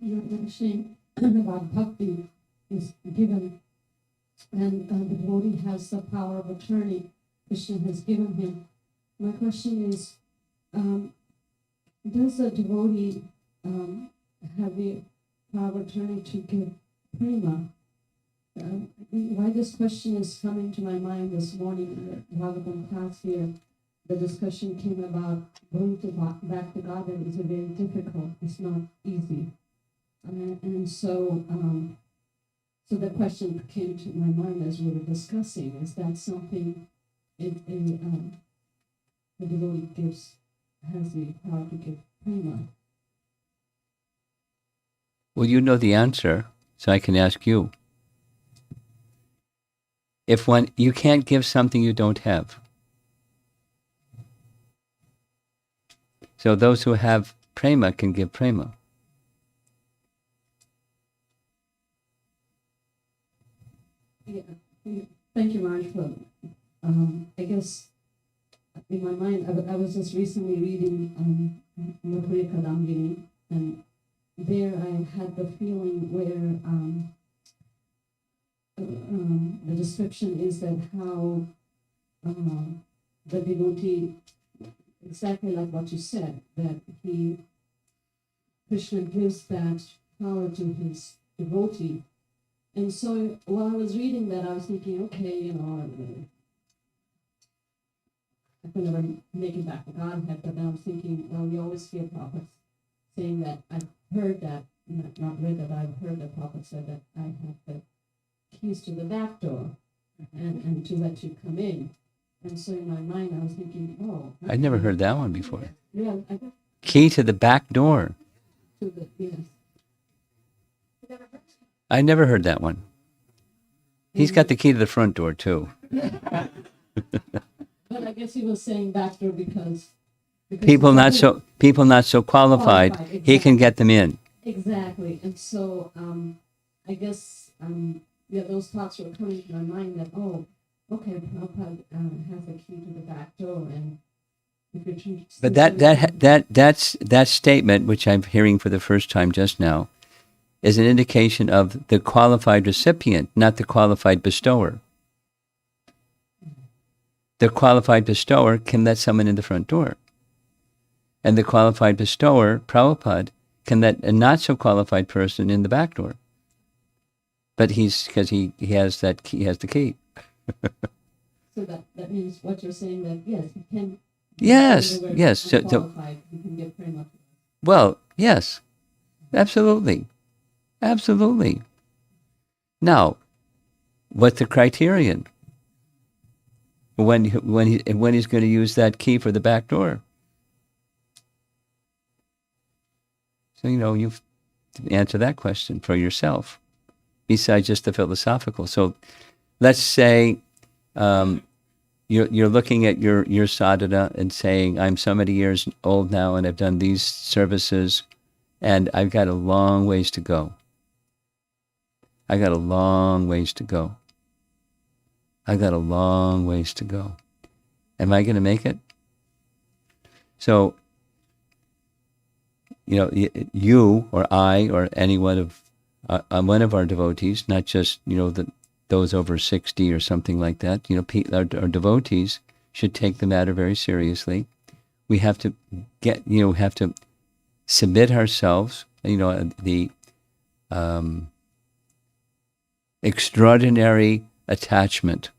You're mentioning about bhakti is given, and the devotee has the power of attorney Krishna has given him. My question is, does a devotee have the power of attorney to give prema? Why this question is coming to my mind this morning in the Bhagavatam class here, the discussion came about going back to Godhead is very difficult. It's not easy. And so the question came to my mind as we were discussing, is that something the devotee has the power to give prema? Well, you know the answer, so I can ask you. You can't give something you don't have. So those who have prema can give prema. Yeah. Thank you, Maharaj. I guess in my mind, I was just recently reading Madhurya Kadambini, and there I had the feeling where the description is that how the devotee, exactly like what you said, that Krishna gives that power to his devotee. And so while I was reading that, I was thinking, okay, I could never make it back to Godhead, but then I was thinking, well, we always hear prophets saying that. I've heard that, not read that, I've heard the prophet said that I have the keys to the back door and to let you come in. And so in my mind, I was thinking, oh. I'd never heard that one before. Yeah, I got Key to the back door. to the, yes. I never heard that one. He's got the key to the front door too. But I guess he was saying back door because People not so qualified. Qualified, He can get them in. exactly. And so I guess yeah, those thoughts were coming to my mind that, oh, okay, Prabhupada has a key to the back door, and if you're trying to But that statement, which I'm hearing for the first time just now, is an indication of the qualified recipient, not the qualified bestower. The qualified bestower can let someone in the front door. And the qualified bestower, Prabhupada, can let a not so qualified person in the back door. But because he has that key, he has the key. So that means what you're saying, that yes, you can. Yes. So, qualified, you can get prema. well, yes, absolutely. Now, what's the criterion? When he's going to use that key for the back door? So you've to answer that question for yourself, besides just the philosophical. So, let's say you're looking at your sadhana and saying, I'm so many years old now, and I've done these services, and I've got a long ways to go. I got a long ways to go. Am I going to make it? So, you or I or any one of our devotees, not just those over 60 or something like that. Our devotees should take the matter very seriously. We have to have to submit ourselves. The extraordinary attachment,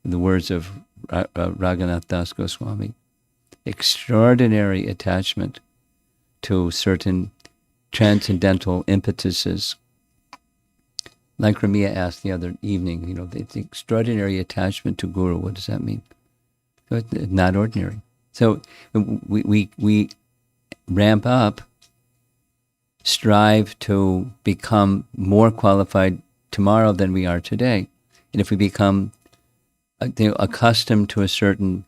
in the words of Raghunath Das Goswami, extraordinary attachment to certain transcendental impetuses. Like Ramia asked the other evening, the extraordinary attachment to Guru, what does that mean? So it's not ordinary. So we ramp up, strive to become more qualified tomorrow than we are today. And if we become accustomed to a certain,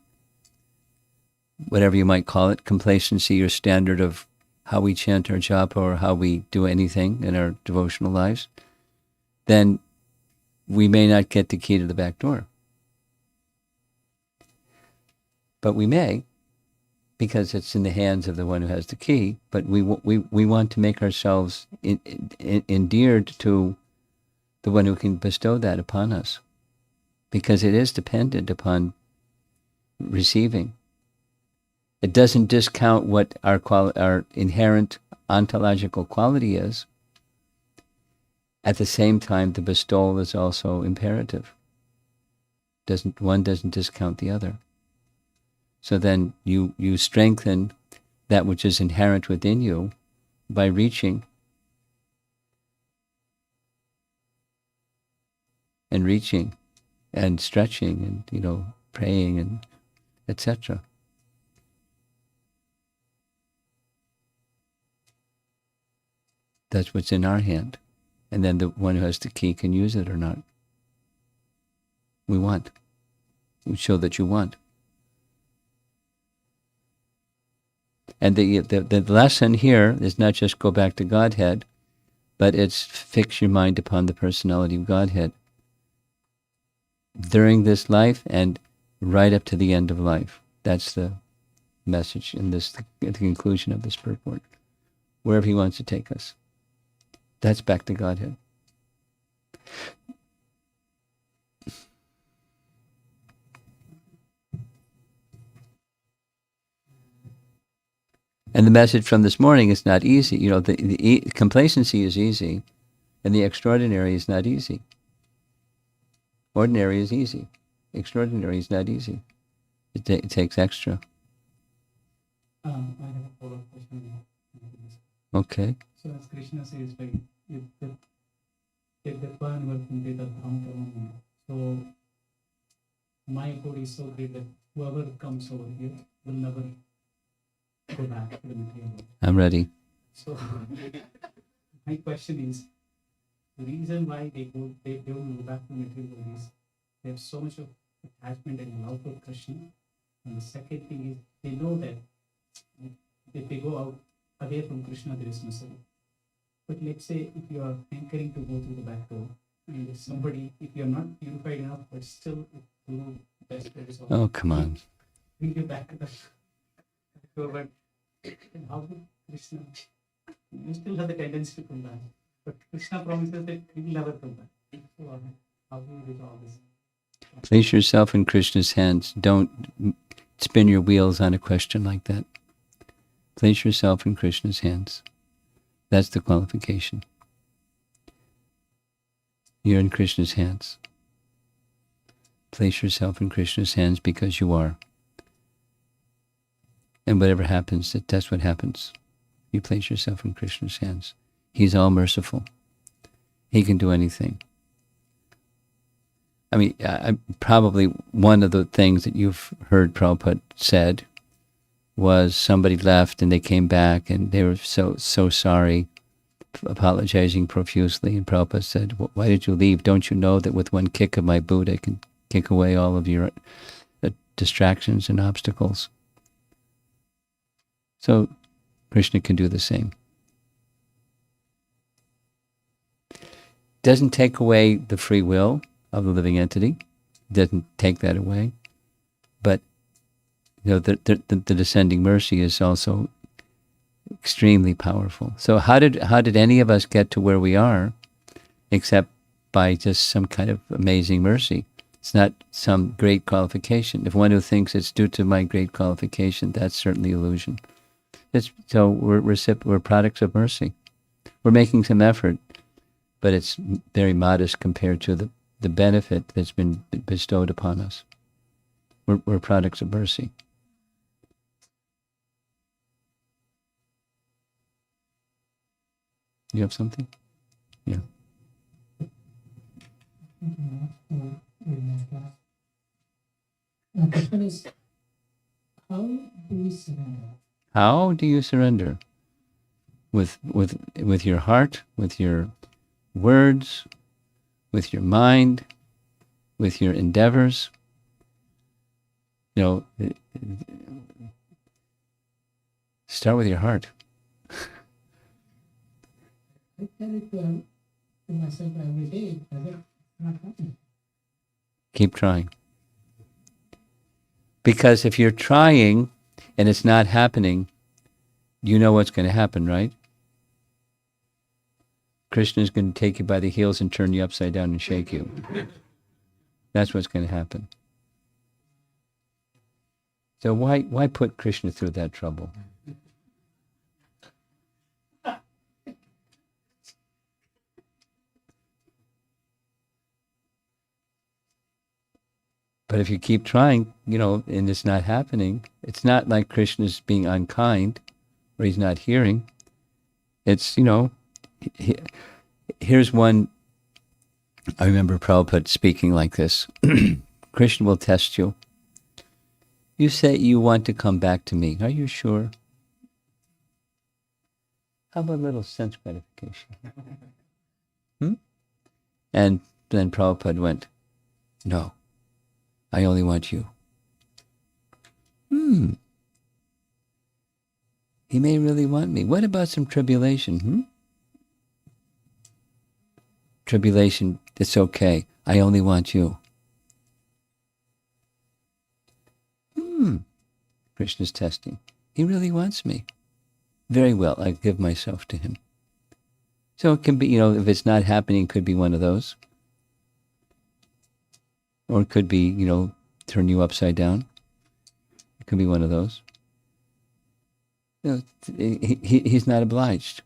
whatever you might call it, complacency or standard of how we chant our japa or how we do anything in our devotional lives, then we may not get the key to the back door. But we may, because it's in the hands of the one who has the key. But we want to make ourselves endeared to the one who can bestow that upon us, because it is dependent upon receiving. It doesn't discount what our inherent ontological quality is. At the same time, the bestowal is also imperative. One doesn't discount the other. So then you strengthen that which is inherent within you by reaching and stretching and praying and etc. That's what's in our hand. And then the one who has the key can use it or not. We show that you want. And the lesson here is not just go back to Godhead, but it's fix your mind upon the personality of Godhead during this life and right up to the end of life. That's the message in the conclusion of this purport. Wherever he wants to take us. That's back to Godhead. And the message from this morning is not easy. The complacency is easy, and the extraordinary is not easy. Ordinary is easy. Extraordinary is not easy. It takes extra. I have a follow-up question. Okay. So as Krishna says, like, if the plan will complete the Dhamma, so my abode is so great that whoever comes over here will never go back to the material world. I'm ready. So my question is, the reason why they don't go back to the material world is they have so much of attachment and love for Krishna. And the second thing is they know that if they go out away from Krishna, there is misery. But let's say if you are hankering to go through the back door, and if somebody, if you are not purified enough, but still Guru best is Oh, come on. bring you back to the door, but how would Krishna? You still have the tendency to come back, but Krishna promises that he will never come back. So how do you resolve this? Place yourself in Krishna's hands. Don't spin your wheels on a question like that. Place yourself in Krishna's hands. That's the qualification. You're in Krishna's hands. Place yourself in Krishna's hands because you are. And whatever happens, that's what happens. You place yourself in Krishna's hands. He's all merciful. He can do anything. I mean, probably one of the things that you've heard Prabhupada said was somebody left and they came back and they were so sorry, apologizing profusely. And Prabhupada said, why did you leave? Don't you know that with one kick of my boot I can kick away all of your distractions and obstacles? So Krishna can do the same. Doesn't take away the free will of the living entity. Doesn't take that away. But the descending mercy is also extremely powerful. So how did any of us get to where we are except by just some kind of amazing mercy? It's not some great qualification. If one who thinks it's due to my great qualification, that's certainly illusion. So we're products of mercy. We're making some effort, but it's very modest compared to the benefit that's been bestowed upon us. We're products of mercy. You have something? Yeah. The question is, how do we surrender? How do you surrender? With your heart, with your words, with your mind, with your endeavors. Start with your heart. I tell it to myself every day, but it's not happening. Keep trying. Because if you're trying and it's not happening, you know what's going to happen, right? Krishna is going to take you by the heels and turn you upside down and shake you. That's what's going to happen. So why put Krishna through that trouble? But if you keep trying, and it's not happening, it's not like Krishna's being unkind or he's not hearing. It's, here's one, I remember Prabhupada speaking like this. Krishna will test you. You say you want to come back to me. Are you sure? How about a little sense gratification? And then Prabhupada went, no. I only want you. He may really want me. What about some tribulation? Tribulation, it's okay. I only want you. Krishna's testing. He really wants me. Very well, I give myself to him. So it can be, if it's not happening, it could be one of those. Or it could be, turn you upside down. It could be one of those. He's not obliged.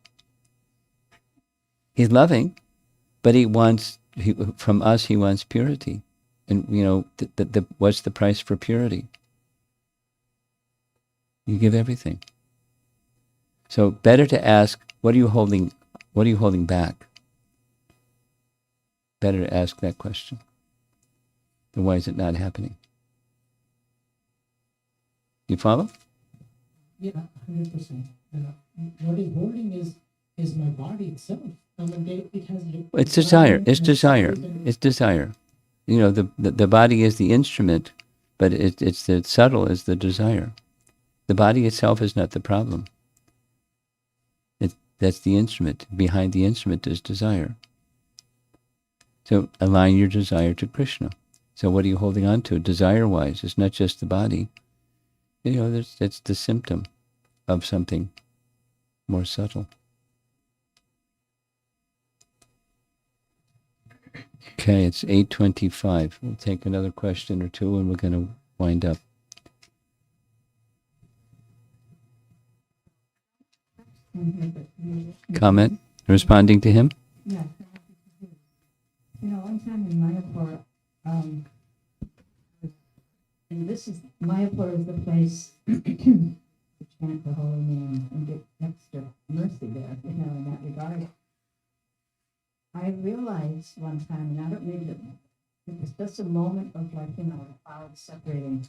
He's loving, but from us, he wants purity. And, what's the price for purity? You give everything. So better to ask, what are you holding back? Better to ask that question. Then why is it not happening? You follow? Yeah, 100%. What is holding is my body itself. I mean, it has. It's desire. It's desire. It's desire. You know, the body is the instrument, but it's the subtle is the desire. The body itself is not the problem. That's the instrument. Behind the instrument is desire. So align your desire to Krishna. So what are you holding on to desire-wise? It's not just the body. You know, it's the symptom of something more subtle. Okay, it's 8:25. We'll take another question or two and we're going to wind up. Comment? Responding to him? Yeah. You know, one time in Mayapur, and Mayapur is the place to chant the holy name and get extra mercy there, you know, in that regard. I realized one time, and I don't read it was just a moment of like, you know, the clouds separating.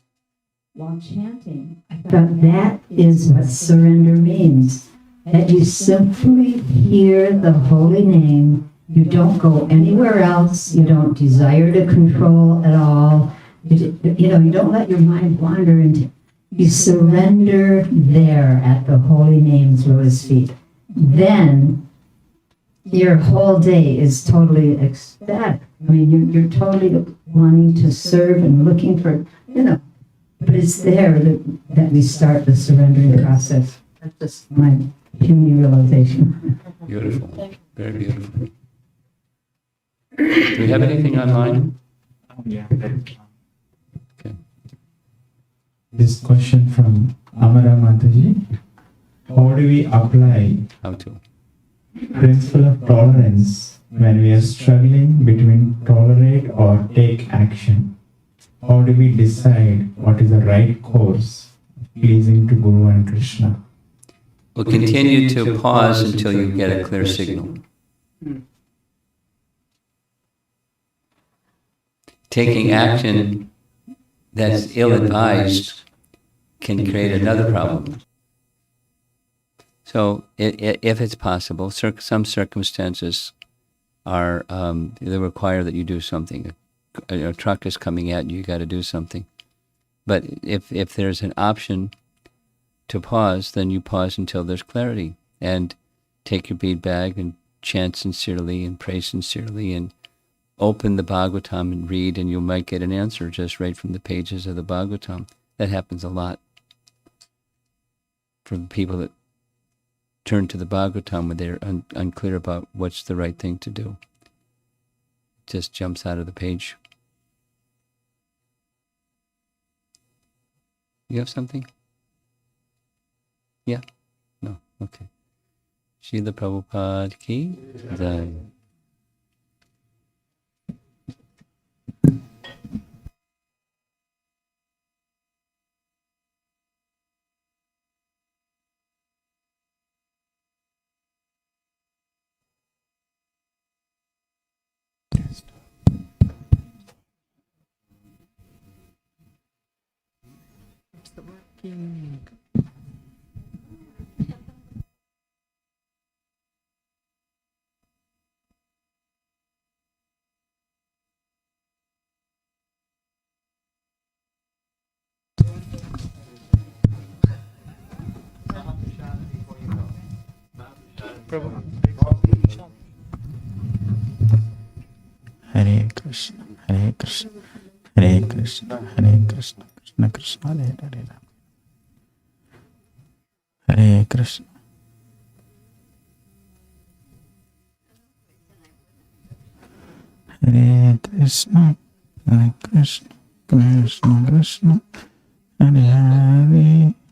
While chanting, I thought that is what surrender means. That you simply hear the holy name. You don't go anywhere else. You don't desire to control at all. You know, you don't let your mind wander into. You surrender there at the holy name's lotus feet. Then your whole day is totally ecstatic. I mean, you're totally wanting to serve and looking for, you know. But it's there that we start the surrendering process. That's just my puny realization. Beautiful. Very beautiful. Do we have anything online? Yeah. Okay. This question from Amara Mataji. How do we apply How to? principle of tolerance when we are struggling between tolerate or take action? How do we decide what is the right course of pleasing to Guru and Krishna? We'll continue to pause until you get a clear signal. Taking action that's ill-advised can create another problem. So if it's possible, some circumstances are, they require that you do something. A truck is coming at you, you got to do something. But if there's an option to pause, then you pause until there's clarity. And take your bead bag and chant sincerely and pray sincerely and open the Bhagavatam and read, and you might get an answer just right from the pages of the Bhagavatam. That happens a lot for the people that turn to the Bhagavatam when they're unclear about what's the right thing to do. It just jumps out of the page. You have something? Yeah? No? Okay. Srila Prabhupada ki jai. Hare Krishna, Hare Krishna, Hare Krishna, Hare Krishna, Krishna Krishna, Hare Hare Ram. Hare Krishna. Hare Krishna, Hare Krishna, Krishna Krishna, Hare Hare.